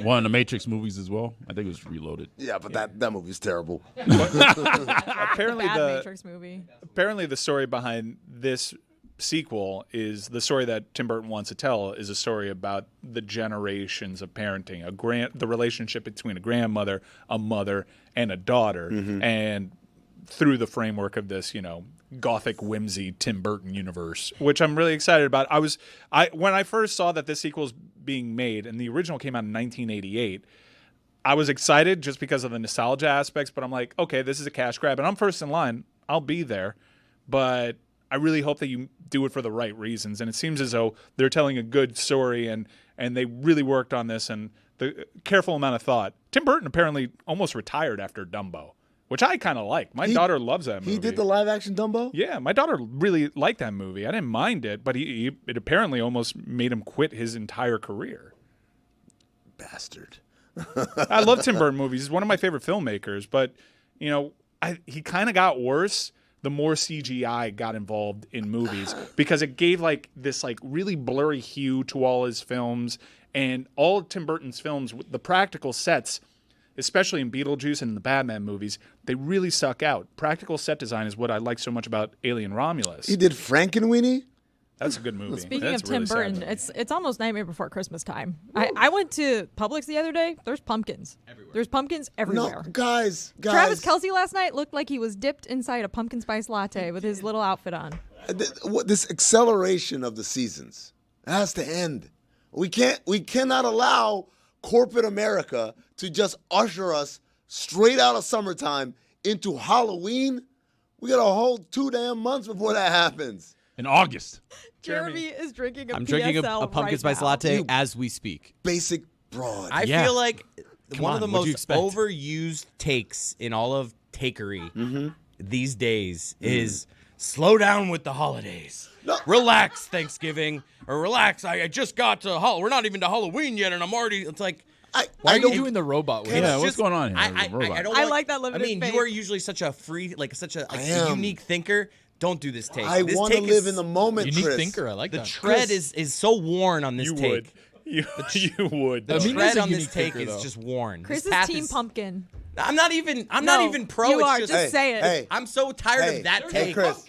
One of the Matrix movies as well. I think it was Reloaded. Yeah, but that movie's terrible. Apparently Bad Matrix movie. Apparently, the story behind this sequel is the story that Tim Burton wants to tell is a story about the generations of parenting, the relationship between a grandmother, a mother, and a daughter, and through the framework of this, gothic whimsy Tim Burton universe, which I'm really excited about. When I first saw that this sequel is being made, and the original came out in 1988. I was excited just because of the nostalgia aspects, but I'm like, okay, this is a cash grab, and I'm first in line. I'll be there, but I really hope that you do it for the right reasons. And it seems as though they're telling a good story, and they really worked on this, and the careful amount of thought. Tim Burton apparently almost retired after Dumbo, which I kind of like. My daughter loves that movie. He did the live-action Dumbo? Yeah, my daughter really liked that movie. I didn't mind it, but it apparently almost made him quit his entire career. Bastard. I love Tim Burton movies. He's one of my favorite filmmakers, but he kind of got worse the more CGI got involved in movies because it gave this really blurry hue to all his films, and all of Tim Burton's films, the practical sets, especially in Beetlejuice and the Batman movies, they really suck out. Practical set design is what I like so much about Alien Romulus. He did Frankenweenie? That's a good movie. Speaking That's of Tim really Burton, sad. it's almost Nightmare Before Christmas time. I went to Publix the other day. There's pumpkins. Everywhere. There's pumpkins everywhere. No, guys. Travis Kelce last night looked like he was dipped inside a pumpkin spice latte with his little outfit on. This acceleration of the seasons has to end. We cannot allow corporate America to just usher us straight out of summertime into Halloween. We got a whole 2 damn months before that happens. In August. Jeremy is drinking a I'm PSL drinking a pumpkin right spice now. latte as we speak. Basic broad. I Yeah. feel like one on, of the what'd you most expect? overused takes in all of takery these days is slow down with the holidays. No. Relax, Thanksgiving. Or relax, I just got to we're not even to Halloween yet, and I'm already. It's like, Why are you doing the robot with Yeah, us? what's going on here? I don't I like that limited I mean, faith. you are usually such a free, I a am. unique thinker. Don't do this take. I This want to take live is- in the moment, Unique Chris. thinker. I like The that. tread is so worn on this You take. would. You would. The I mean, tread he's a on this unique take thinker, is though. just worn. Chris This is path Team Pumpkin. I'm not even pro. You it's are. just Just say it. Hey, I'm so tired Hey, of that hey, take. Chris.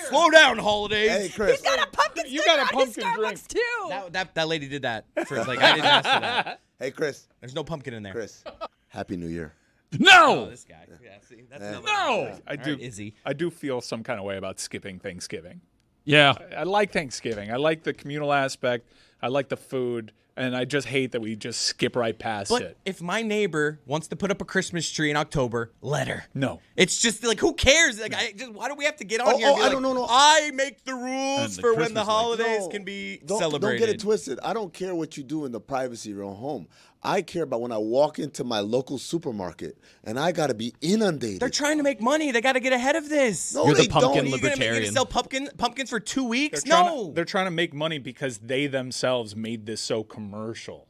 Slow down, holidays. Hey, Chris. He's got a pumpkin You sticker got a on his pumpkin drink. Starbucks too. That lady did that. For, I didn't ask for that. Hey, Chris. There's no pumpkin in there. Chris. Happy New Year. Oh, No! this guy. Yeah, see, that's No! I do. Izzy. I do feel some kind of way about skipping Thanksgiving. Yeah. I like Thanksgiving. I like the communal aspect. I like the food, and I just hate that we just skip right past But it. if my neighbor wants to put up a Christmas tree in October, let her. No. It's just like, who cares? Like, why do we have to get on here and be I like, don't know. I make the rules the for when Christmas the lights. holidays No, can be don't celebrated. get it twisted. I don't care what you do in the privacy of your own home. I care about when I walk into my local supermarket and I got to be inundated. They're trying to make money. They got to get ahead of this. No, You're the they don't. pumpkin You're gonna libertarian. sell pumpkins for 2 weeks? They're trying to make money because they themselves made this so commercial.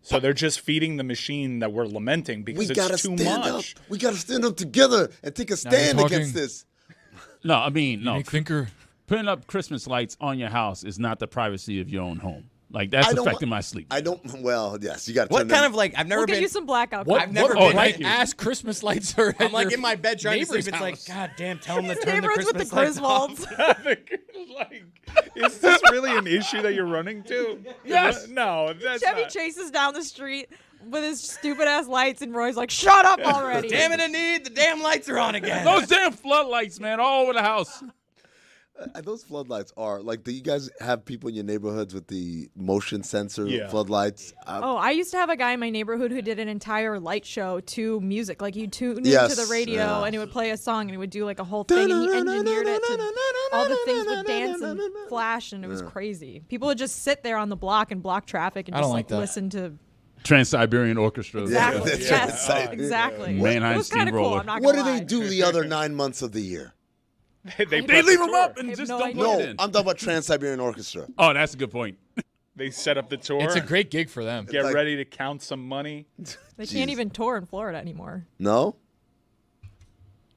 So they're just feeding the machine that we're lamenting because We got to it's too stand much. up. We got to stand up together and take a stand talking. against this. No, I mean, no. Unique thinker. Putting up Christmas lights on your house is not the privacy of your own home. Like, that's I don't affecting wa- my sleep. I don't. Well, yes, you got to. What kind of I've never We'll get been. you some blackout. What, I've never what been- thank you. ass Christmas lights are I'm like your in my bed trying to sleep. neighbor's It's like, house? God damn, tell them to turn the Neighborhoods with the Christmas lights off. Like, is this really an issue that you're running to? Yes. No, that's Chevy not. chases down the street with his stupid ass lights, and Roy's like, "Shut up already!" Damn it, Anid, the damn lights are on again. Those damn floodlights, man, all over the house. Those floodlights are like. Do you guys have people in your neighborhoods with the motion sensor floodlights? Oh, I used to have a guy in my neighborhood who did an entire light show to music. Like, you tune Yes, into the radio yeah. and he would play a song and he would do like a whole thing, and he engineered it to all the things would dance and flash, and it was crazy. People would just sit there on the block and block traffic and I just don't like that. listen to. Trans-Siberian Orchestra. Exactly. that's Yes. right. Exactly. Mannheim It was kind of cool. Steamroller. I'm not What gonna do lie. they do the other 9 months of the year? They They leave them up I and have just no don't idea. put No, it in. I'm talking about Trans-Siberian Orchestra. Oh, that's a good point. They set up the tour. It's a great gig for them. Get like- ready to count some money. They can't even tour in Florida anymore. No?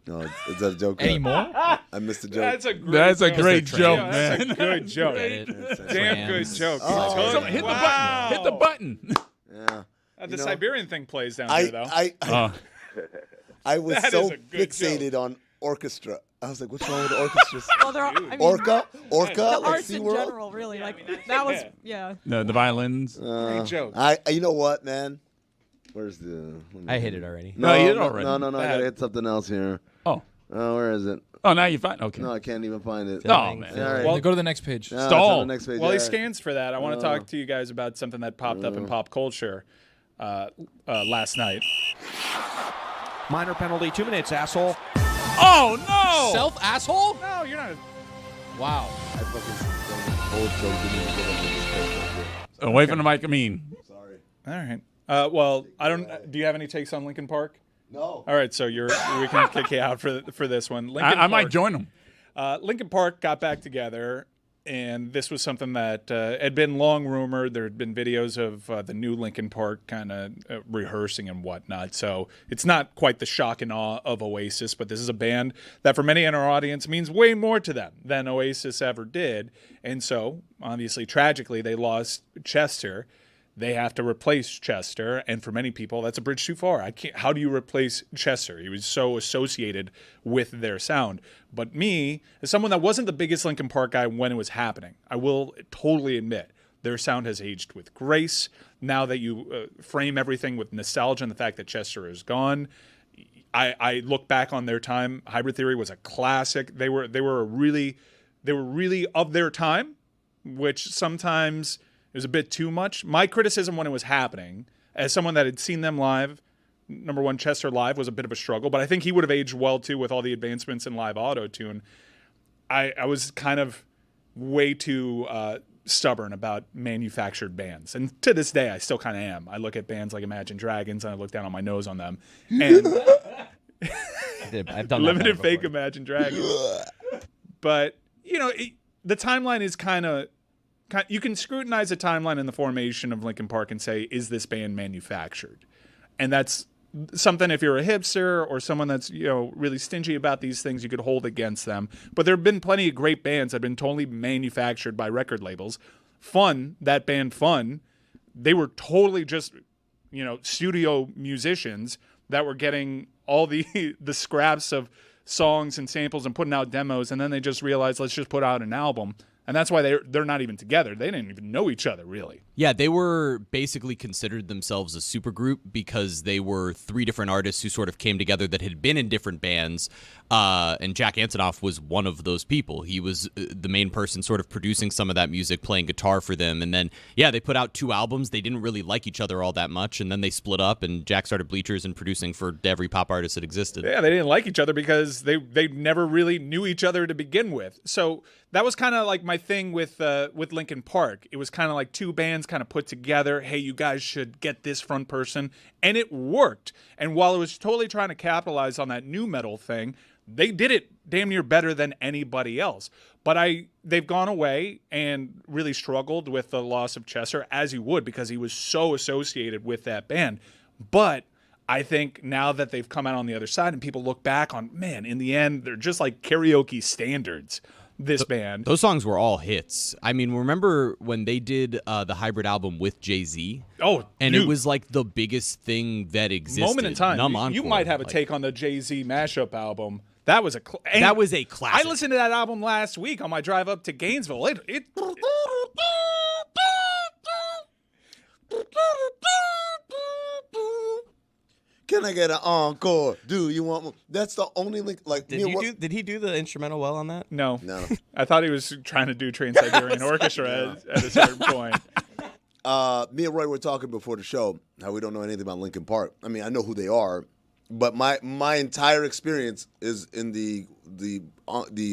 No, is that a joke? Anymore? I missed the joke. That's a great That's a joke. great joke, Yeah, that's man. a good joke. Damn good joke. Oh. Hit the Wow. button. Hit the button. Yeah. The You know, Siberian thing plays down here, though. I was That so is a good fixated on orchestra. I was like, what's wrong with orchestras? Well, they're all, I mean, Orca? the Like arts in SeaWorld? general, really. Like, that was, yeah. The violins. Great joke. You know what, man? Where's the... I hit it already. No, you hit it already. No, I gotta hit something else here. Oh. Oh, where is it? Oh, now you find. Okay. No, I can't even find it. Oh, man. All right. Well, Go to the next page. No, it's stall. on the next page. While he Yeah. scans for that, I want to talk to you guys about something that popped up in pop culture last night. Minor penalty, 2 minutes, asshole. Oh, no. Self asshole? No, you're not. Wow. I fucking old joke didn't even get on this page. Away from the mic, I mean. Sorry. All right. Well, I don't. Do you have any takes on Linkin Park? No. All right, so we can kick you out for this one. Linkin I might Park- join them. Linkin Park got back together, and this was something that had been long rumored. There had been videos of the new Linkin Park kind of rehearsing and whatnot. So it's not quite the shock and awe of Oasis, but this is a band that for many in our audience means way more to them than Oasis ever did. And so, obviously, tragically, they lost Chester. They have to replace Chester, and for many people, that's a bridge too far. I can't. How do you replace Chester? He was so associated with their sound. But me, as someone that wasn't the biggest Linkin Park guy when it was happening, I will totally admit their sound has aged with grace. Now that you frame everything with nostalgia and the fact that Chester is gone, I look back on their time. Hybrid Theory was a classic. They were really of their time, which sometimes. It was a bit too much. My criticism when it was happening, as someone that had seen them live, number one, Chester live was a bit of a struggle, but I think he would have aged well too with all the advancements in live auto-tune. I was kind of way too stubborn about manufactured bands. And to this day, I still kind of am. I look at bands like Imagine Dragons and I look down on my nose on them. And I've done limited that fake before. Imagine Dragons. But, the timeline is kind of... You can scrutinize a timeline in the formation of Linkin Park and say, is this band manufactured? And that's something, if you're a hipster or someone that's really stingy about these things, you could hold against them. But there have been plenty of great bands that have been totally manufactured by record labels. Fun, that band Fun, they were totally just studio musicians that were getting all the scraps of songs and samples and putting out demos, and then they just realized, let's just put out an album. And that's why they're not even together. They didn't even know each other, really. Yeah, they were basically considered themselves a supergroup because they were three different artists who sort of came together that had been in different bands. And Jack Antonoff was one of those people. He was the main person sort of producing some of that music, playing guitar for them. And then, they put out 2 albums. They didn't really like each other all that much. And then they split up, and Jack started Bleachers and producing for every pop artist that existed. Yeah, they didn't like each other because they never really knew each other to begin with. So that was kind of like my thing with Linkin Park. It was kind of like 2 bands kind of put together. Hey, you guys should get this front person, and it worked. And while it was totally trying to capitalize on that new metal thing, they did it damn near better than anybody else. But they've gone away and really struggled with the loss of Chester, as you would, because he was so associated with that band. But I think now that they've come out on the other side and people look back on, man, in the end, they're just like karaoke standards, this band. Those songs were all hits. I mean, remember when they did the Hybrid album with Jay-Z? Oh, and dude. it was like the biggest thing that existed. Moment in time. Numb You Encore. might have a take on the Jay-Z mashup album. That was a classic. I listened to that album last week on my drive up to Gainesville. It Can I get an encore? Do you want more? That's the only link. Like, Did he do the instrumental well on that? No. No. I thought he was trying to do Trans-Siberian Orchestra at a certain point. Me and Roy were talking before the show how we don't know anything about Linkin Park. I mean, I know who they are, but my entire experience is in the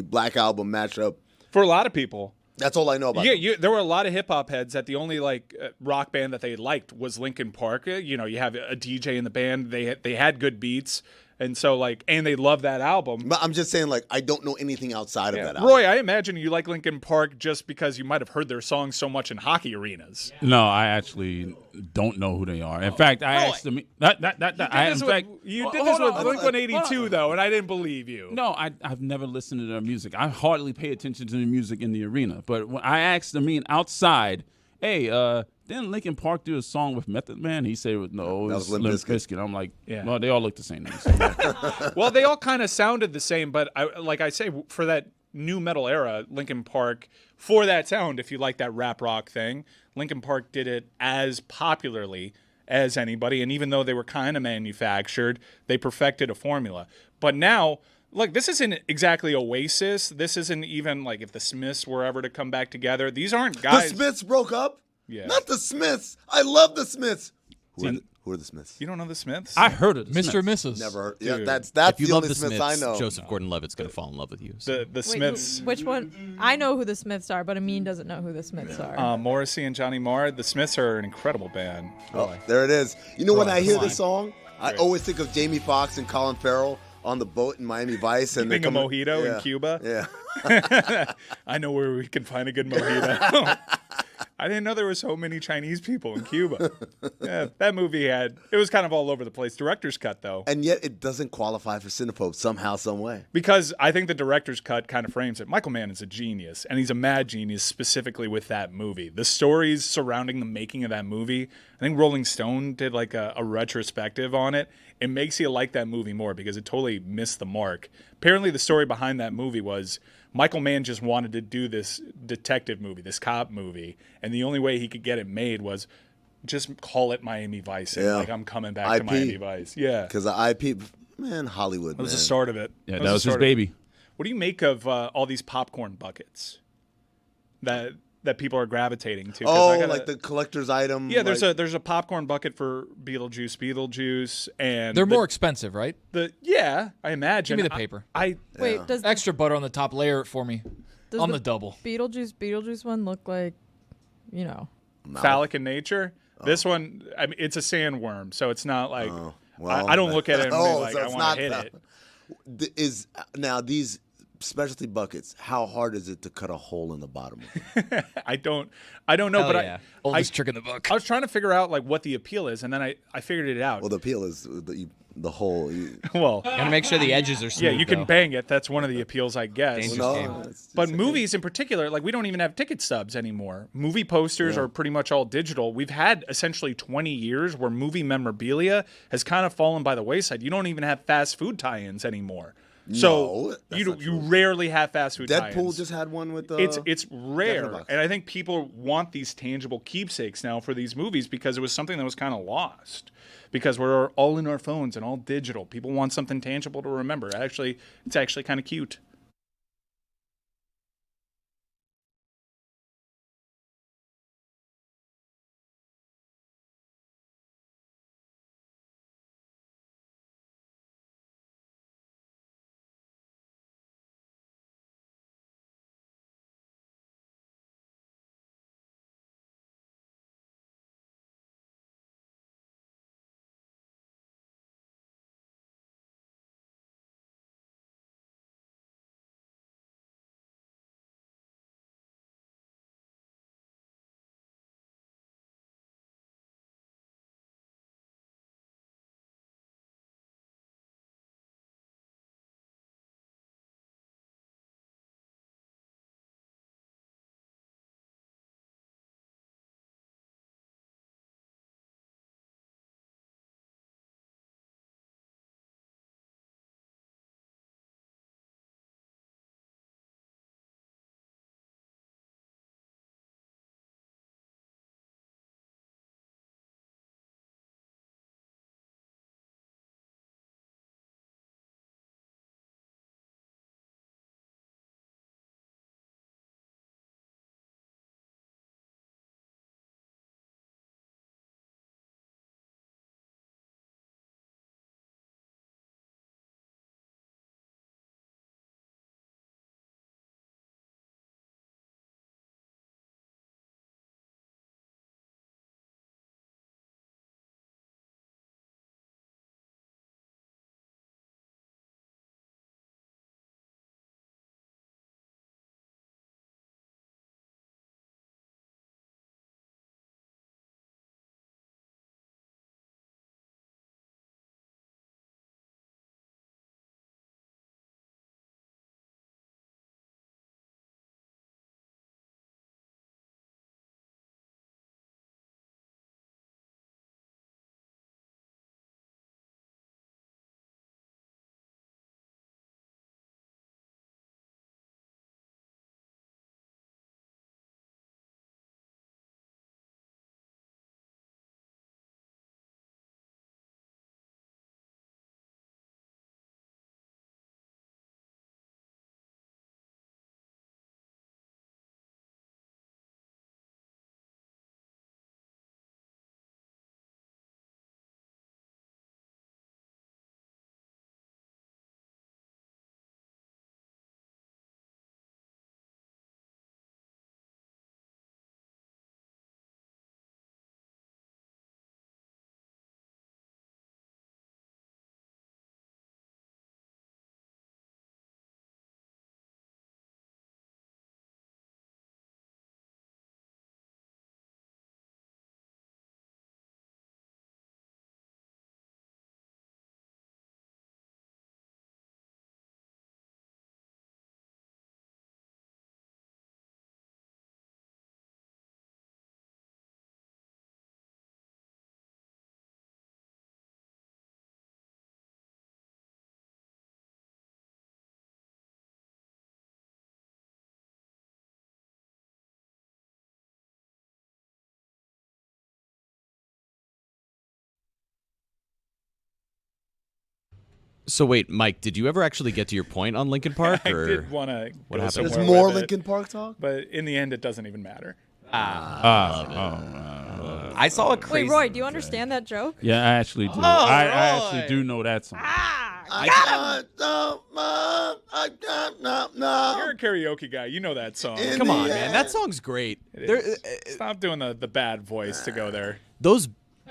Black Album matchup. For a lot of people. That's all I know about. Yeah, there were a lot of hip hop heads that the only rock band that they liked was Linkin Park. You know, you have a DJ in the band. They had good beats, and so and they love that album. But I'm just saying, I don't know anything outside of that album. Roy, I imagine you like Linkin Park just because you might have heard their songs so much in hockey arenas. No, I actually don't know who they are. In fact, I asked them. You did this with Blink-182 though, and I didn't believe you. No, I've never listened to their music. I hardly pay attention to the music in the arena. But when I asked them outside, hey, didn't Linkin Park do a song with Method Man? He said, no, it was Limp Bizkit. I'm like, well, they all look the same. Well, they all kind of sounded the same, but I say, for that new metal era, Linkin Park, for that sound, if you like that rap rock thing, Linkin Park did it as popularly as anybody, and even though they were kind of manufactured, they perfected a formula. But now, look, this isn't exactly Oasis. This isn't even if the Smiths were ever to come back together. These aren't guys. The Smiths broke up? Yeah. Not the Smiths. I love the Smiths. Who are the Smiths? You don't know the Smiths? I heard of Mr. and Mrs. Never heard. Dude. Yeah, that's If you the love only the Smiths Smiths, I know. Joseph Gordon-Levitt's going to fall in love with you. So. The Smiths. Which one? I know who the Smiths are, but Amin doesn't know who the Smiths are. Morrissey and Johnny Marr. The Smiths are an incredible band. Oh, there it is. You know, when I hear come this song, I always think of Jamie Foxx and Colin Farrell on the boat in Miami Vice. And Think a mojito in Cuba? Yeah. I know where we can find a good mojito. I didn't know there were so many Chinese people in Cuba. Yeah, that movie it was kind of all over the place. Director's cut, though. And yet it doesn't qualify for Cinepope somehow, some way. Because I think the director's cut kind of frames it. Michael Mann is a genius, and he's a mad genius specifically with that movie. The stories surrounding the making of that movie, I think Rolling Stone did a retrospective on it. It makes you like that movie more because it totally missed the mark. Apparently the story behind that movie was Michael Mann just wanted to do this detective movie, this cop movie, and the only way he could get it made was just call it Miami Vice. And I'm coming back to Miami Vice. Yeah. Because the IP, Hollywood, That was the start of it. Yeah, that was his baby. What do you make of all these popcorn buckets that people are gravitating to? Like the collector's item. Yeah, there's a popcorn bucket for Beetlejuice, and They're more expensive, right? I imagine. Give me the paper. Wait, does Extra butter on the top. Layer it for me. On the double. Beetlejuice one look like, phallic in nature? This one, I mean, it's a sandworm, so it's not like. I don't look at it and be I want to hit it. Now these specialty buckets, how hard is it to cut a hole in the bottom of it? I don't know, Hell but yeah. Oldest trick in the book. I was trying to figure out what the appeal is, and then I figured it out. Well, the appeal is the hole. Well, Gotta make sure the edges are smooth. yeah, you can though. bang it. That's one of the appeals, I guess. Dangerous No, game. But movies in particular, we don't even have ticket stubs anymore. Movie posters are pretty much all digital. We've had essentially 20 years where movie memorabilia has kind of fallen by the wayside. You don't even have fast food tie-ins anymore. So you rarely have fast food tie-ins. Deadpool just had one with it's rare, and I think people want these tangible keepsakes now for these movies because it was something that was kind of lost. Because we're all in our phones and all digital. People want something tangible to remember. It's actually kind of cute. So wait, Mike, did you ever actually get to your point on Linkin Park? I Or did want to go happened? somewhere There's more with it, Linkin Park talk? but in the end, it doesn't even matter. I saw a crazy. Wait, Roy, do you understand that joke? Yeah, I actually do. Oh, I Roy. actually do know that song. You're a karaoke guy. You know that song. Come on, man. That song's great. Stop doing the bad voice to go there. Those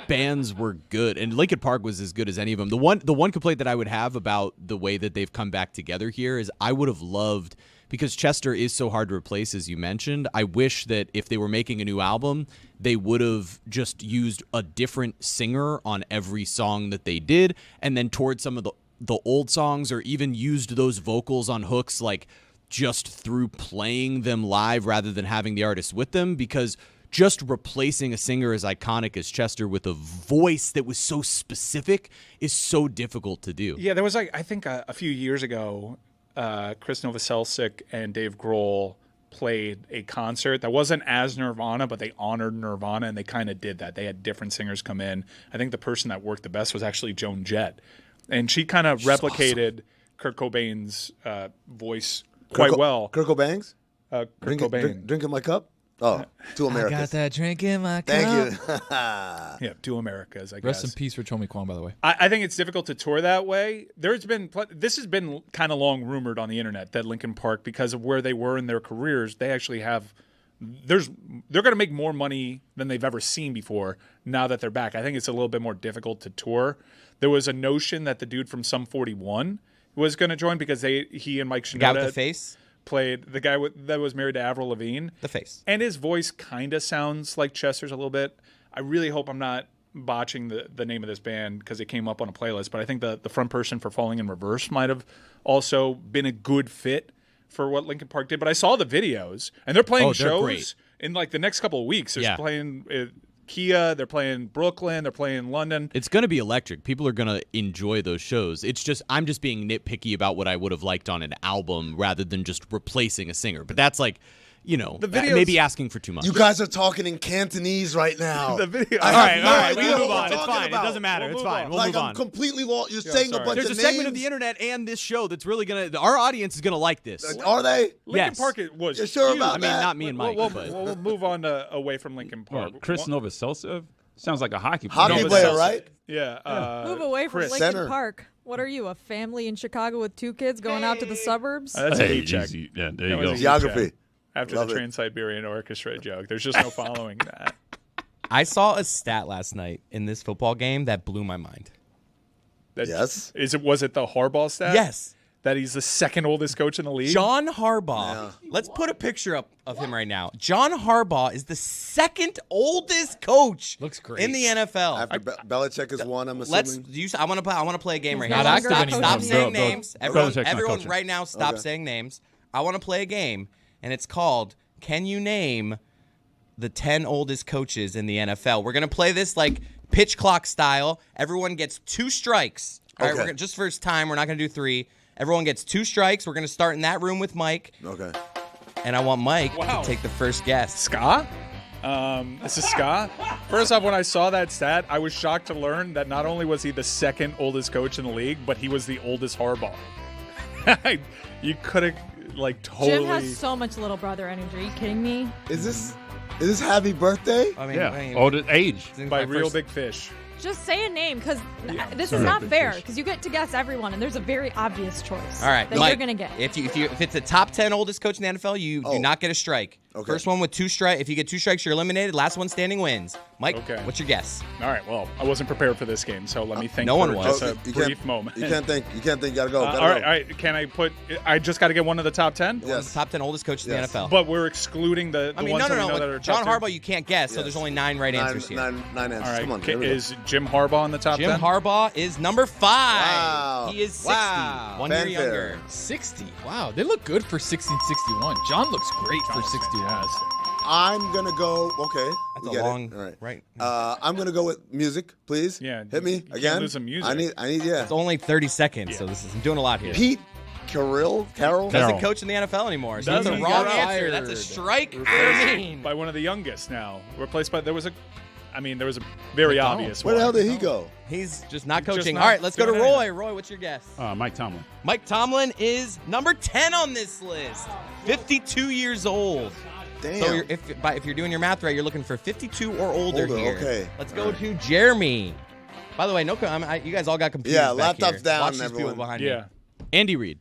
bands were good, and Linkin Park was as good as any of them. The one complaint that I would have about the way that they've come back together here is I would have loved, because Chester is so hard to replace, as you mentioned, I wish that if they were making a new album, they would have just used a different singer on every song that they did, and then toured some of the old songs, or even used those vocals on hooks like just through playing them live rather than having the artist with them, because just replacing a singer as iconic as Chester with a voice that was so specific is so difficult to do. Yeah, there was I think a few years ago, Chris Novoselic and Dave Grohl played a concert that wasn't as Nirvana, but they honored Nirvana, and they kind of did that. They had different singers come in. I think the person that worked the best was actually Joan Jett, and she kind of replicated Kurt Cobain's voice quite well. Kurt Cobain's? Kurt Cobain. Drinking my cup? Oh, two Americas. I got that drink in my cup. Thank you. Yeah, two Americas, I guess. Rest in peace for Chomi Kwan, by the way. I think it's difficult to tour that way. This has been kind of long rumored on the internet that Linkin Park, because of where they were in their careers, they actually have they're going to make more money than they've ever seen before now that they're back. I think it's a little bit more difficult to tour. There was a notion that the dude from Sum 41 was going to join because he and Mike Shinoda Guy with the face. Played the guy that was married to Avril Lavigne. The face. And his voice kind of sounds like Chester's a little bit. I really hope I'm not botching the name of this band because it came up on a playlist, but I think the front person for Falling in Reverse might have also been a good fit for what Linkin Park did. But I saw the videos, and they're playing shows great. in like the next couple of weeks. They're Yeah. playing Kia, they're playing Brooklyn, they're playing London. It's going to be electric. People are going to enjoy those shows. It's just I'm just being nitpicky about what I would have liked on an album rather than just replacing a singer. But that's like, the videos, maybe asking for too much. You guys are talking in Cantonese right now. The video. I all have right, no all right. idea We can move what on. we're It's talking fine. about. It doesn't matter. We'll It's move fine. on. We'll Like move I'm on. completely lost. You're saying sorry. a bunch There's of a names. segment of the internet and this show that's really going to – our audience is going to like this. Are they? Linkin Yes. Park was You're sure huge. about I mean, that? not me and Mike. but We'll move on away from Linkin Well, Park. Chris Novoselic sounds like a hockey player. Hockey Novoselic. player, right? Yeah. Move away from Chris. Linkin Center. Park. What are you, a family in Chicago with 2 kids going out to the suburbs? That's a heat check. easy. Yeah, there That you was go. a Geography. After Love the it. Trans-Siberian Orchestra joke. There's just no following that. I saw a stat last night in this football game that blew my mind. Yes. Was it the Harbaugh stat? Yes. That he's the second oldest coach in the league? John Harbaugh. Let's put a picture up of him right now. John Harbaugh is the second oldest coach Looks great. in the NFL. After Belichick has won, I'm Let's assuming. I want to play a game right Not now. active Stop anymore. saying Bill- names. Bill- Everyone, Belichick's not everyone coaching. right now stop Okay. saying names. I want to play a game, and it's called Can You Name the 10 Oldest Coaches in the NFL? We're going to play this like pitch clock style. Everyone gets 2 strikes. All right, Okay. we're gonna, just for time, we're not going to do 3. Everyone gets 2 strikes. We're going to start in that room with Mike, Okay. and I want Mike Wow. to take the first guess. Ska? This is Ska. First off, when I saw that stat, I was shocked to learn that not only was he the second oldest coach in the league, but he was the oldest Harbaugh. You could have, totally... Jim has so much little brother energy. Are you kidding me? Is this happy birthday? I mean, Yeah, old age. by Real Big Fish. Just say a name, because this sorry. is not Big fair, fish. because you get to guess everyone, and there's a very obvious choice All right, that Mike, you're going to get. If it's a top 10 oldest coach in the NFL, you do not get a strike. Okay. First one with 2 strikes. If you get 2 strikes, you're eliminated. Last one standing wins. Mike, Okay. what's your guess? All right, well, I wasn't prepared for this game, so let me think no one for was. just a you brief can't, moment. You can't think. You can't think. You gotta go. all Gotta right, go. all right. Can I put... I just got to get one of the top 10? Yes. Top 10 oldest coaches in Yes. the NFL. But we're excluding the I mean, ones that we know no. that are Like, John top 10? Harbaugh, you can't guess, so Yes. there's only 9 right answers here. Nine answers. All right, Come on. here we go. is Jim Harbaugh in the top 10? Jim Harbaugh is number 5. Wow. He is 60. Wow. 1 year Fanfare. younger. 60. Wow, they look good for 1661. John looks great for 61. I'm gonna go. Okay. That's we a get it. long All right. right. I'm gonna go with music, please. Yeah, Hit me you can't again. lose some music. I need. Yeah. It's only 30 seconds, so I'm doing a lot here. Pete Carroll. Doesn't coach in the NFL anymore, so that's a Doesn't wrong get answer. fired. That's a strike for me. By one of the youngest now. Replaced by... There was a... I mean, there was a very obvious Where one. the hell did he go? He's just not coaching. Just not All right, let's go to doing Roy. anything. Roy, what's your guess? Mike Tomlin. Mike Tomlin is number 10 on this list. 52 years old. Damn. So if you're doing your math right, you're looking for 52 or older here. Okay. Let's go to Jeremy. By the way, you guys all got confused. Yeah, back laptops here. down, Watch these everyone. people behind Yeah. me. Andy Reid.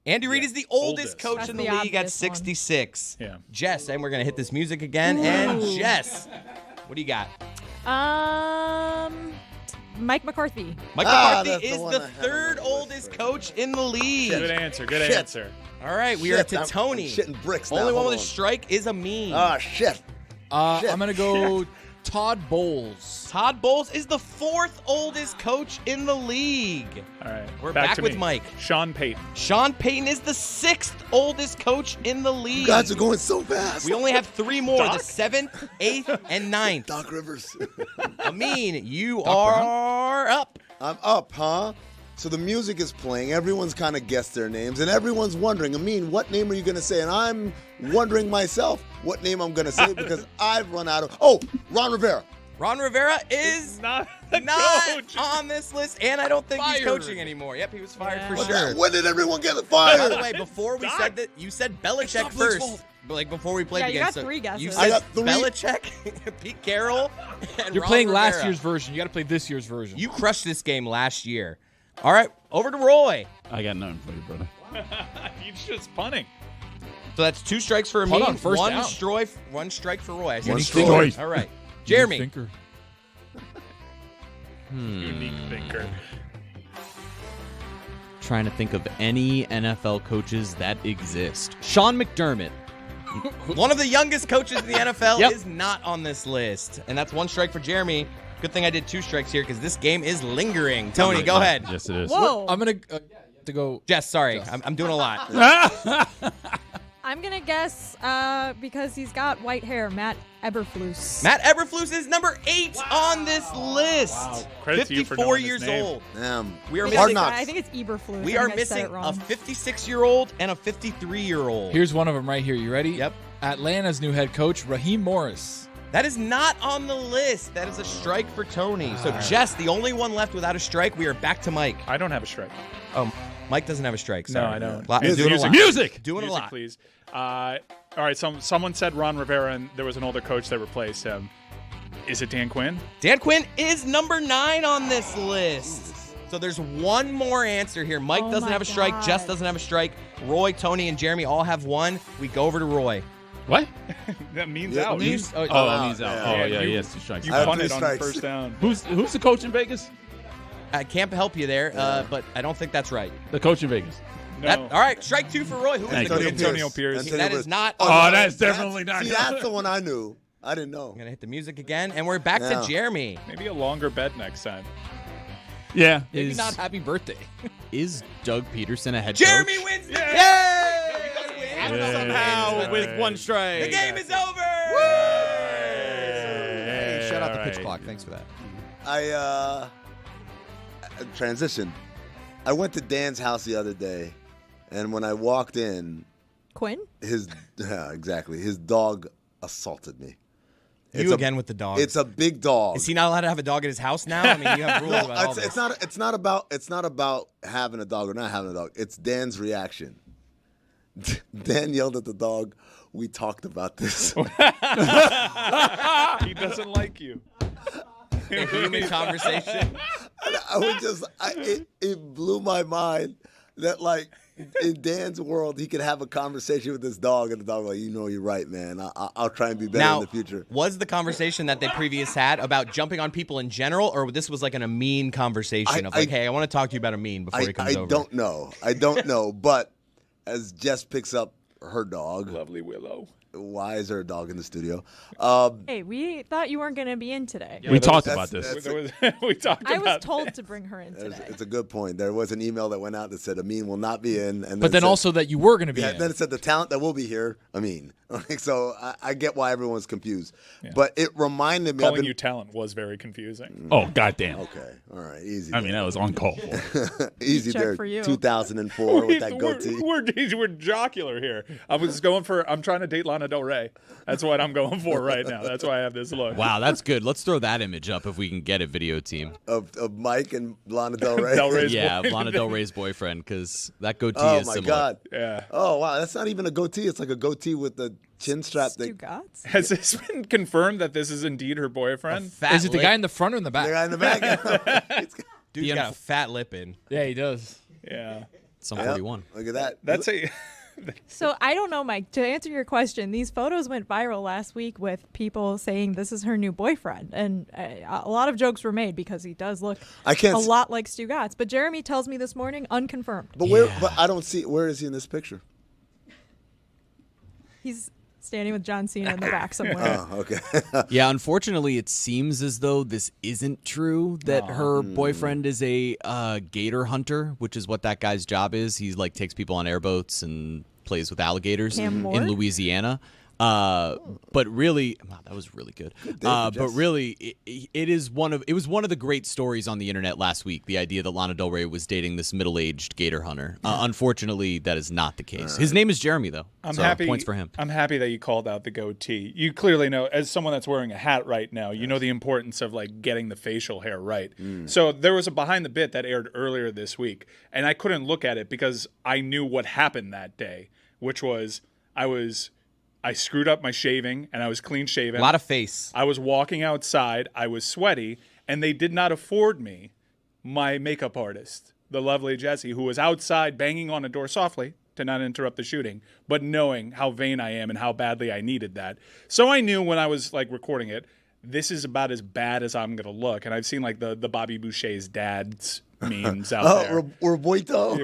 Andy Reid is the oldest coach That's in the the league at obvious one. 66. Yeah. Jess, and we're going to hit this music again. And Jess, what do you got? Mike McCarthy. Mike that's McCarthy the is one the I had on third my list oldest coach in the league. Good answer. Good Shit. answer. All right, we are Shit, to I'm Tony. shitting bricks now. Only one Hold with a on. strike is a meme. Ah, shit. I'm gonna go Todd Bowles. Todd Bowles is the fourth oldest coach in the league. All right. We're back to with me. Mike. Sean Payton. Sean Payton is the sixth oldest coach in the league. You guys are going so fast. We only have three more, Doc? the seventh, eighth, and ninth. Doc Rivers. Amin, you are up. I'm up, huh? So the music is playing. Everyone's kind of guessed their names, and everyone's wondering, Amin, what name are you going to say? And I'm wondering myself what name I'm going to say because I've run out of... Oh, Ron Rivera. Ron Rivera is Not coach. on this list, and I don't think he's Fired. coaching anymore. Yep, he was fired Yeah. for But sure. when did everyone get By fired? the way, before we said that, you said Belichick not Blake's first. fault. But like before we played Yeah, the you game, got so three guesses. you I said got three. Belichick, Pete Carroll, and You're Ron playing last Rivera. year's version. You got to play this year's version. You crushed this game last year. All right, over to Roy. I got nothing for you, brother. He's just punting. So that's two strikes for Hold me, on, first one down. strike for Roy. I see One you. strike. All right, Jeremy. Thinker. Unique thinker. Trying to think of any NFL coaches that exist. Sean McDermott. One of the youngest coaches in the NFL Yep. is not on this list, and that's one strike for Jeremy. Good thing I did two strikes here because this game is lingering. Tony, go ahead. Yes, it is. Whoa. I'm gonna to go. Jess, sorry, I'm doing a lot. I'm going to guess because he's got white hair, Matt Eberflus. Matt Eberflus is number 8 on this list. Wow. Credit to you for 54 knowing his years name. old. Damn. We are I missing. think, Knocks. I think it's Eberflus. We I are think I said missing it a wrong. 56-year-old and a 53-year-old. Here's one of them right here. You ready? Yep. Atlanta's new head coach, Raheem Morris. That is not on the list. That is a strike for Tony. So Jess, the only one left without a strike. We are back to Mike. I don't have a strike. Oh, Mike doesn't have a strike. No, Sorry. I don't. Lot- Music. doing a lot. Music. Doing a Music, lot. please. All right, someone said Ron Rivera, and there was an older coach that replaced him. Is it Dan Quinn? Dan Quinn is number 9 on this list. So there's one more answer here. Mike Oh doesn't my have a strike. God. Jess doesn't have a strike. Roy, Tony, and Jeremy all have one. We go over to Roy. What? That means Yeah, out. means- Oh, out, he's out. yeah. Oh, Yeah, yeah, you- yes, two strikes. You I have punted three on the strikes. first down. Who's the coach in Vegas? I can't help you there, but I don't think that's right. The coach in Vegas. No. All right, strike 2 for Roy. Who is the Thank you. coach? Antonio Pierce. Antonio That Pierce. is not. Oh, on the that's list. definitely not. See, that's the one I knew. I didn't know. I'm gonna hit the music again, and we're back Yeah. to Jeremy. Maybe a longer bet next time. Yeah. Maybe not happy birthday. Is Doug Peterson a head Jeremy coach? wins the Yeah. game. Yeah. Somehow with one strike. The game is over. Hey, shout out the pitch Alright. clock. Thanks for that. I transitioned. I went to Dan's house the other day, and when I walked in, Quinn? exactly, his dog assaulted me. You again with the dog. It's a big dog. Is he not allowed to have a dog at his house now? I mean, you have rules No, about all it's this. it's not about having a dog or not having a dog. It's Dan's reaction. Dan yelled at the dog. We talked about this. He doesn't like you. A human conversation. And I was just, it blew my mind that, like, in Dan's world, he could have a conversation with this dog, and the dog was like, you're right, man. I'll try and be better Now, in the future. was the conversation that they previous had about jumping on people in general, or this was like an Amin conversation of like, hey, I want to talk to you about Amin before he comes I over? don't know. I don't know. But as Jess picks up her dog, Lovely Willow. why is there a dog in the studio? Hey, we thought you weren't going to be in today. We talked that's- about this. We talked I about was told to bring her in today. It's a good point. There was an email that went out that said Amin will not be in. And But then it said- also that you were going to be yeah, in. then it said the talent that will be here, Amin. Like, so I get why everyone's confused. Yeah. But it reminded me. Calling you talent was very confusing. Oh, goddamn. Okay. All right. Easy. I mean, that was uncalled for. Easy there. For you. 2004 with that goatee. We're jocular here. I'm trying to date Lana Del Rey. That's what I'm going for right now. That's why I have this look. Wow, that's good. Let's throw that image up if we can get it, video team. Of Mike and Lana Del Rey? Lana Del Rey's boyfriend, because that goatee is similar. Oh, my God. Yeah. Oh, wow. That's not even a goatee. It's like a goatee with the chin strap thing. Stugotz? Has this been confirmed that this is indeed her boyfriend? Is it the guy in the front or in the back? The guy in the back. Dude's got a fat lip in. Yeah, he does. Yeah. Some 41. Look at that. That's a... So I don't know, Mike. To answer your question, these photos went viral last week with people saying this is her new boyfriend, and a lot of jokes were made because he does look a lot like Stugotz. But Jeremy tells me this morning, unconfirmed. But But I don't see. Where is he in this picture? He's standing with John Cena in the back somewhere. Oh, okay. Yeah, unfortunately, it seems as though this isn't true, that her boyfriend is a gator hunter, which is what that guy's job is. He like takes people on airboats and plays with alligators in Louisiana. But really, wow, that was really good. But really, it was one of the great stories on the internet last week. The idea that Lana Del Rey was dating this middle-aged gator hunter. Unfortunately, that is not the case. His name is Jeremy, though. I'm happy. Points for him. I'm happy that you called out the goatee. You clearly know, as someone that's wearing a hat right now, you know the importance of like getting the facial hair right. So there was a behind the bit that aired earlier this week, and I couldn't look at it because I knew what happened that day, which was I screwed up my shaving, and I was clean shaven. A lot of face. I was walking outside. I was sweaty, and they did not afford me my makeup artist, the lovely Jessie, who was outside banging on a door softly to not interrupt the shooting, but knowing how vain I am and how badly I needed that. So I knew when I was like recording it, this is about as bad as I'm going to look. And I've seen like the Bobby Boucher's dad's memes out there. Roboito.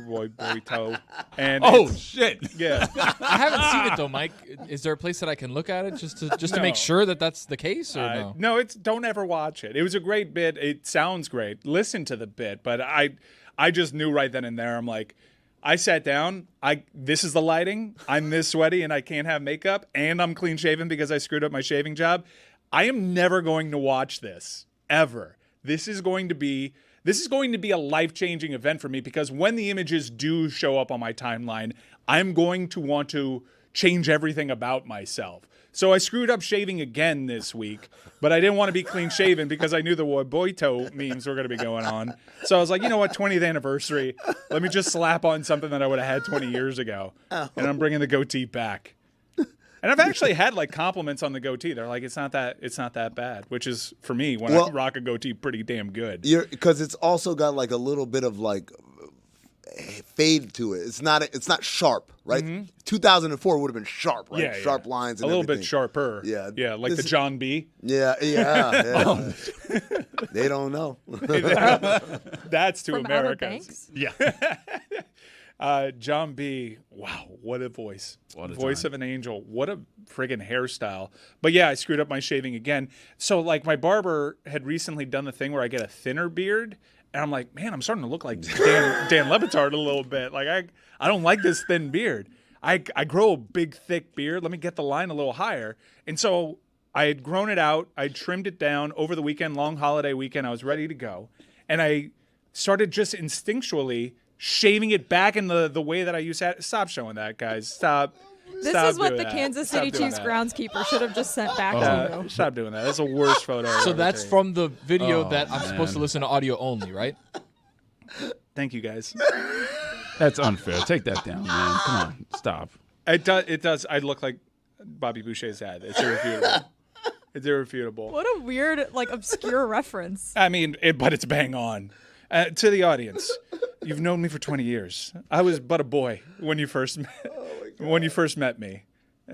Roboito. And shit. Yeah. I haven't seen it though, Mike. Is there a place that I can look at it just to make sure that that's the case, or no? No, don't ever watch it. It was a great bit. It sounds great. Listen to the bit, but I just knew right then and there. I'm like, I sat down. This is the lighting. I'm this sweaty and I can't have makeup, and I'm clean shaven because I screwed up my shaving job. I am never going to watch this ever. This is going to be a life-changing event for me, because when the images do show up on my timeline, I'm going to want to change everything about myself. So I screwed up shaving again this week, but I didn't want to be clean shaven because I knew the Roboito memes were going to be going on. So I was like, you know what, 20th anniversary, let me just slap on something that I would have had 20 years ago. And I'm bringing the goatee back. And I've actually had like compliments on the goatee. They're like, it's not that bad, which is for me when I rock a goatee pretty damn good. Because it's also got like a little bit of like fade to it. It's not sharp, right? Mm-hmm. 2004 would have been sharp, right? Yeah, sharp lines and a little everything. bit sharper. Yeah, like the John B. Yeah. They don't know. That's to From Americans. Outer Banks? Yeah. John B. Wow, what a voice. Voice of an angel. What a friggin' hairstyle. But yeah, I screwed up my shaving again. So like my barber had recently done the thing where I get a thinner beard, and I'm like, man, I'm starting to look like Dan Le Batard a little bit. Like I don't like this thin beard. I grow a big thick beard. Let me get the line a little higher. And so I had grown it out. I trimmed it down over the weekend, long holiday weekend. I was ready to go. And I started just instinctually shaving it back in the way that I used to. Stop showing that, guys. Stop. This is what the Kansas City Chiefs groundskeeper should have just sent back to you. Stop doing that. That's the worst photo. So that's from the video that I'm supposed to listen to audio only, right? Thank you, guys. That's unfair. Take that down, man. Come on, stop. It does. I look like Bobby Boucher's dad. It's irrefutable. It's irrefutable. What a weird, like, obscure reference. I mean, but it's bang on. To the audience, you've known me for 20 years. I was but a boy when you first met me.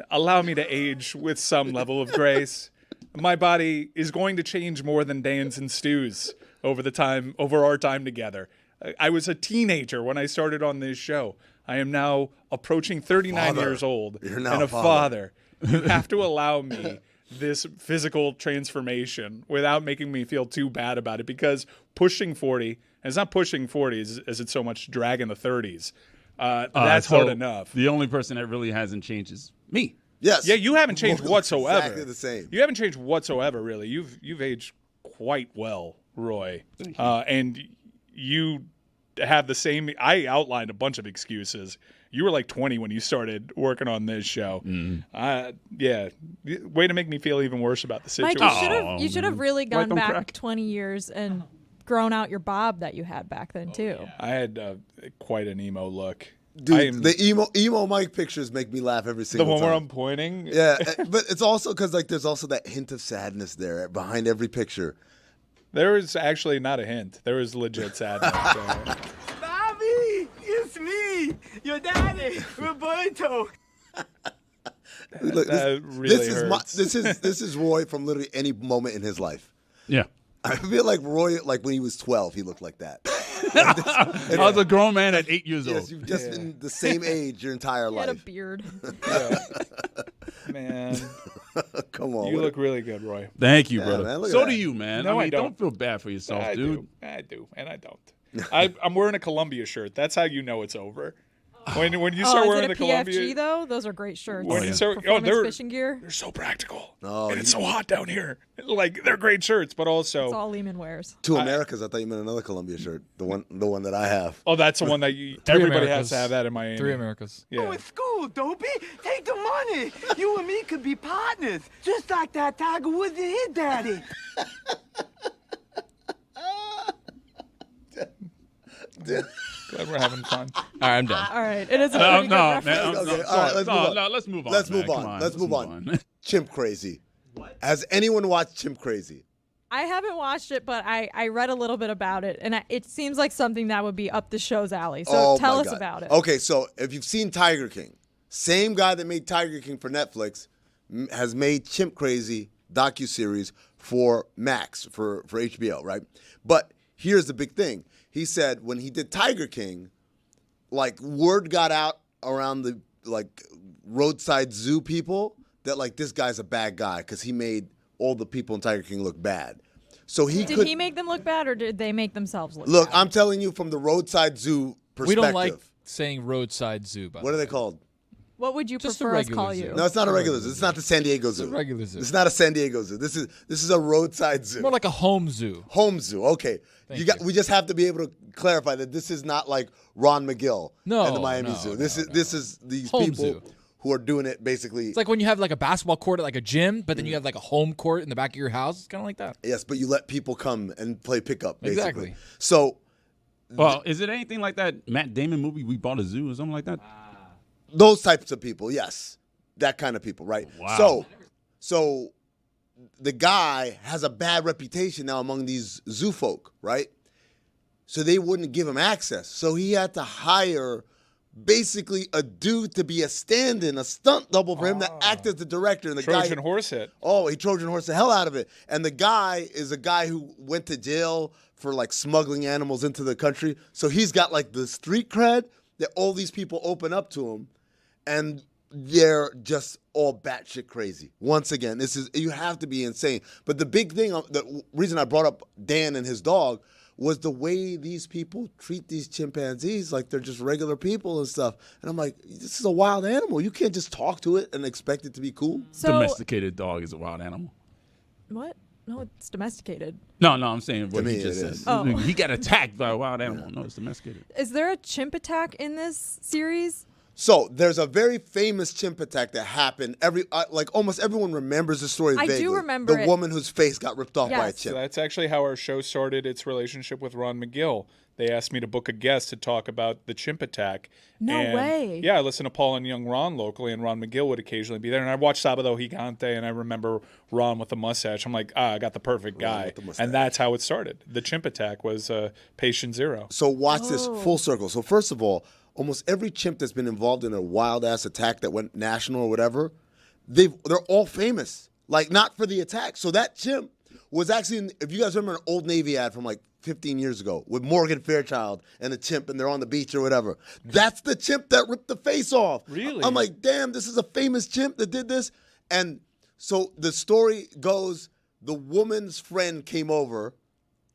Allow me to age with some level of grace. My body is going to change more than Dan's and Stu's over our time together. I was a teenager when I started on this show. I am now approaching 39 years old and a father. You have to allow me this physical transformation without making me feel too bad about it, because pushing 40, and it's not pushing 40 as it's so much dragging the 30s. That's hard enough. The only person that really hasn't changed is me. Yes. Yeah, you haven't changed whatsoever. Exactly the same. You haven't changed whatsoever, really. You've aged quite well, Roy. And you have the same. I outlined a bunch of excuses. You were like 20 when you started working on this show. Yeah, way to make me feel even worse about the situation. Mike, you should have really gone back 20 years and grown out your bob that you had back then too. I had quite an emo look. Dude, the emo Mike pictures make me laugh every single time. The one where I'm pointing? Yeah, but it's also because like there's also that hint of sadness there behind every picture. There was actually not a hint. There was legit sadness. Bobby, it's me, your daddy, Roberto. Look, that really hurts. This is Roy from literally any moment in his life. Yeah. I feel like Roy, like when he was 12, he looked like that. I was a grown man at 8 years old. Yes, you've just been the same age your entire He life. had a beard. Man. Come on. You look really good, Roy. Thank you, Yeah, brother. man, look So at do that. you, man. No, I mean, I don't. feel bad for yourself, I dude. do, and I don't. I'm wearing a Columbia shirt. That's how you know it's over. When you start wearing the is it a PFG Columbia, though? Those are great shirts. When you start, Performance fishing gear. they're so practical. Oh, and it's so hot down here. Like they're great shirts, but also It's all Lehman wears. Two Americas. I thought you meant another Columbia shirt. The one that I have. oh, that's the one that everybody Americas. has to have that in Miami. 3 Americas. Yeah. Oh, it's cool, Dopey. Take the money. You and me could be partners, just like that Tiger Woods and his daddy. Glad we're having fun. All right, I'm done. All right, it is a No, pretty good man. reference. Okay, all right, let's move on. No, let's move on. Let's man. move Come on. Let's move on. Chimp Crazy. What? Has anyone watched Chimp Crazy? I haven't watched it, but I read a little bit about it, and it seems like something that would be up the show's alley. So Oh, tell my us God. about it. Okay, so if you've seen Tiger King, same guy that made Tiger King for Netflix has made Chimp Crazy docuseries for Max, for HBO, right? But here's the big thing. He said when he did Tiger King, like word got out around the like roadside zoo people that like this guy's a bad guy because he made all the people in Tiger King look bad. So Did he make them look bad, or did they make themselves look Look, bad? I'm telling you from the roadside zoo perspective. We don't like saying roadside zoo. By What the are way. they called? What would you Just a prefer us regular call zoo. you? No, it's not a regular zoo. It's not the San Diego Zoo. a regular zoo. It's not a San Diego Zoo. This is a roadside zoo. More like a home zoo. Home zoo. Okay. Thank you. We just have to be able to clarify that this is not like Ron McGill No, and the Miami no, Zoo. no, This is these Home people zoo. who are doing it basically. It's like when you have like a basketball court at like a gym, but then you have like a home court in the back of your house. It's kind of like that. Yes, but you let people come and play pickup, basically. Exactly. So Well, is it anything like that Matt Damon movie, We Bought a Zoo, or something like that? those types of people, yes. That kind of people, right? Wow. So the guy has a bad reputation now among these zoo folk, right? So they wouldn't give him access. So he had to hire basically a dude to be a stand-in, a stunt double for him to act as the director. And the Trojan guy, horse hit. Oh, he Trojan horse the hell out of it. And the guy is a guy who went to jail for like smuggling animals into the country. So he's got like the street cred that all these people open up to him. And they're just all batshit crazy. Once again, you have to be insane. But the big thing, the reason I brought up Dan and his dog was the way these people treat these chimpanzees like they're just regular people and stuff. And I'm like, this is a wild animal. You can't just talk to it and expect it to be cool. So Domesticated dog is a wild animal. what? No, it's domesticated. No, I'm saying what me, he just it said. is. Oh. He got attacked by a wild animal. No, it's domesticated. Is there a chimp attack in this series? So there's a very famous chimp attack that happened. Almost everyone remembers the story I do vaguely. remember the it. woman whose face got ripped off by a Yes. So chimp. that's actually how our show started its relationship with Ron McGill. They asked me to book a guest to talk about the chimp attack. No And, way. Yeah, I listened to Paul and Young Ron locally, and Ron McGill would occasionally be there. And I watched Sábado Gigante, and I remember Ron with the mustache. I'm like, I got the perfect guy. with the mustache. And that's how it started. The chimp attack was patient zero. So watch this Oh. full circle. So first of all, almost every chimp that's been involved in a wild ass attack that went national or whatever, they're all famous. Like not for the attack. So that chimp was actually, if you guys remember an Old Navy ad from like 15 years ago with Morgan Fairchild and a chimp and they're on the beach or whatever. That's the chimp that ripped the face off. Really? I'm like, damn, this is a famous chimp that did this. And so the story goes, the woman's friend came over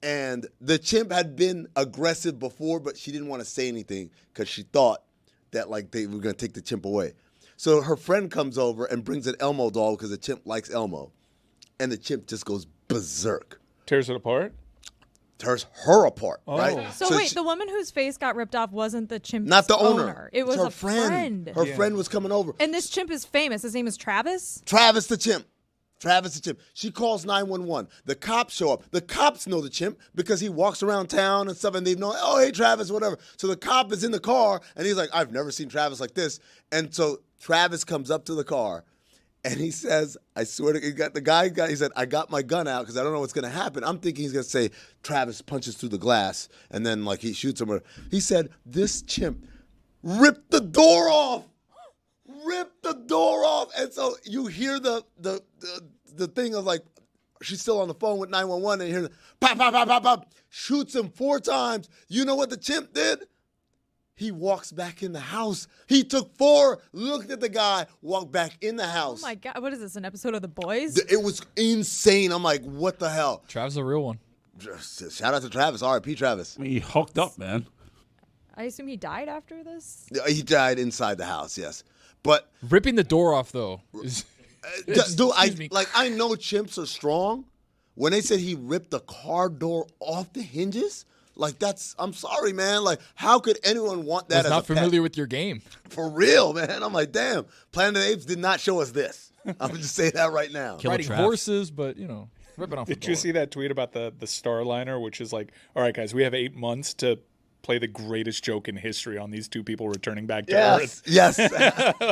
and the chimp had been aggressive before, but she didn't want to say anything because she thought that like they were going to take the chimp away. So her friend comes over and brings an Elmo doll because the chimp likes Elmo. And the chimp just goes berserk. Tears it apart? Tears her apart, right? So wait, the woman whose face got ripped off wasn't the chimp's not the owner. It was her a friend. Her friend was coming over. And this chimp is famous. His name is Travis? Travis the chimp. Travis the chimp. She calls 911. The cops show up. The cops know the chimp because he walks around town and stuff, and they know, oh, hey, Travis, whatever. So the cop is in the car, and he's like, I've never seen Travis like this. And so Travis comes up to the car, and he says, I swear to God, he said, I got my gun out because I don't know what's going to happen. I'm thinking he's going to say, Travis punches through the glass, and then, like, he shoots him. He said, this chimp ripped the door off. Ripped the door off. And so you hear the thing of, like, she's still on the phone with 911, and you hear the pop, pop, pop, pop, pop. Shoots him 4 times. You know what the chimp did? He walks back in the house. He took 4, looked at the guy, walked back in the house. Oh, my God. What is this, an episode of The Boys? It was insane. I'm like, what the hell? Travis is a real one. Shout out to Travis. R.I.P. Travis. I mean, he hooked up, man. I assume he died after this? He died inside the house, yes. But ripping the door off, though. Dude, I know chimps are strong. When they said he ripped the car door off the hinges, like, I'm sorry, man. Like, how could anyone want that as a pet? Not familiar with your game. For real, man. I'm like, damn. Planet of the Apes did not show us this. I'm going to just say that right now. Riding horses, but, ripping off the door. Did you see that tweet about the Starliner, which is like, all right, guys, we have 8 months to play the greatest joke in history on these 2 people returning back to Earth. Yes.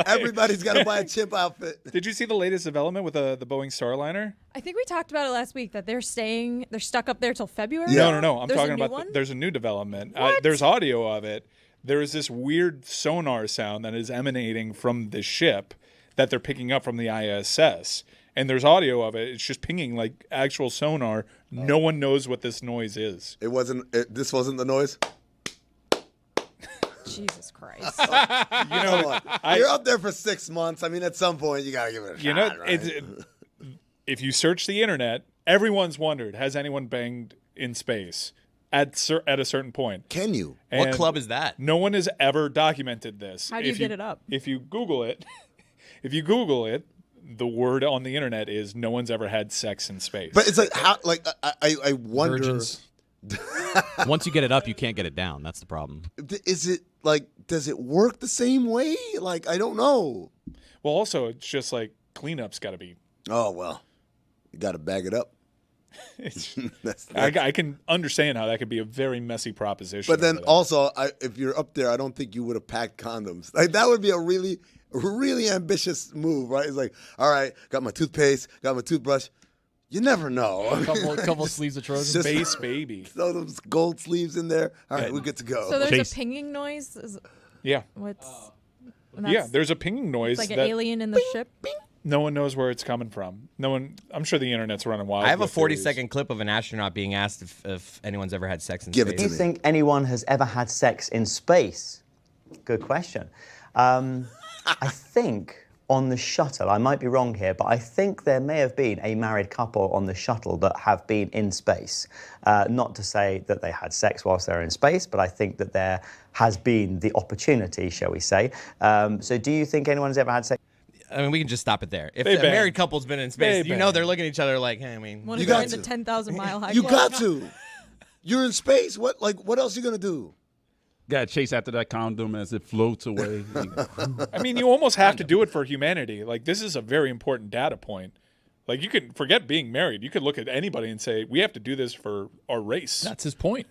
Everybody's got to buy a chimp outfit. Did you see the latest development with the Boeing Starliner? I think we talked about it last week that they're stuck up there till February. Yeah. No. I'm talking about one? There's a new development. What? There's audio of it. There is this weird sonar sound that is emanating from the ship that they're picking up from the ISS. And there's audio of it. It's just pinging like actual sonar. No one knows what this noise is. This wasn't the noise? Jesus Christ. You're up there for 6 months. I mean, at some point, you got to give it a shot, right? If you search the internet, everyone's wondered, has anyone banged in space at a certain point? Can you? And what club is that? No one has ever documented this. How do you get it up? If you Google it, the word on the internet is no one's ever had sex in space. But it's like, how? Like, I wonder. Virgins. Once you get it up, you can't get it down. That's the problem. Is it like, does it work the same way? Like, I don't know. Well, also, it's just like cleanup's got to be. Oh, well, you got to bag it up. I can understand how that could be a very messy proposition. But then also, if you're up there, I don't think you would have packed condoms. Like, that would be a really, really ambitious move, right? It's like, all right, got my toothpaste, got my toothbrush. You never know. A couple sleeves of Trojan. Space baby. Throw those gold sleeves in there. All right, we're good to go. So there's a pinging noise? Yeah. There's a pinging noise. It's like an alien in the ship? Bing. No one knows where it's coming from. I'm sure the internet's running wild. I have a 40-second clip of an astronaut being asked if anyone's ever had sex in space. Give it to me. Do you think anyone has ever had sex in space? Good question. I think on the shuttle, I might be wrong here, but I think there may have been a married couple on the shuttle that have been in space. Not to say that they had sex whilst they're in space, but I think that there has been the opportunity, shall we say. So do you think anyone has ever had sex? I mean, we can just stop it there. If a married couple's been in space, they're looking at each other like, hey, I mean... Want to go into 10,000 Mile High You Club? got to. You're in space. What else are you going to do? Got to chase after that condom as it floats away. I mean, you almost have to do it for humanity. Like, this is a very important data point. Like, you could forget being married. You could look at anybody and say, we have to do this for our race. That's his point.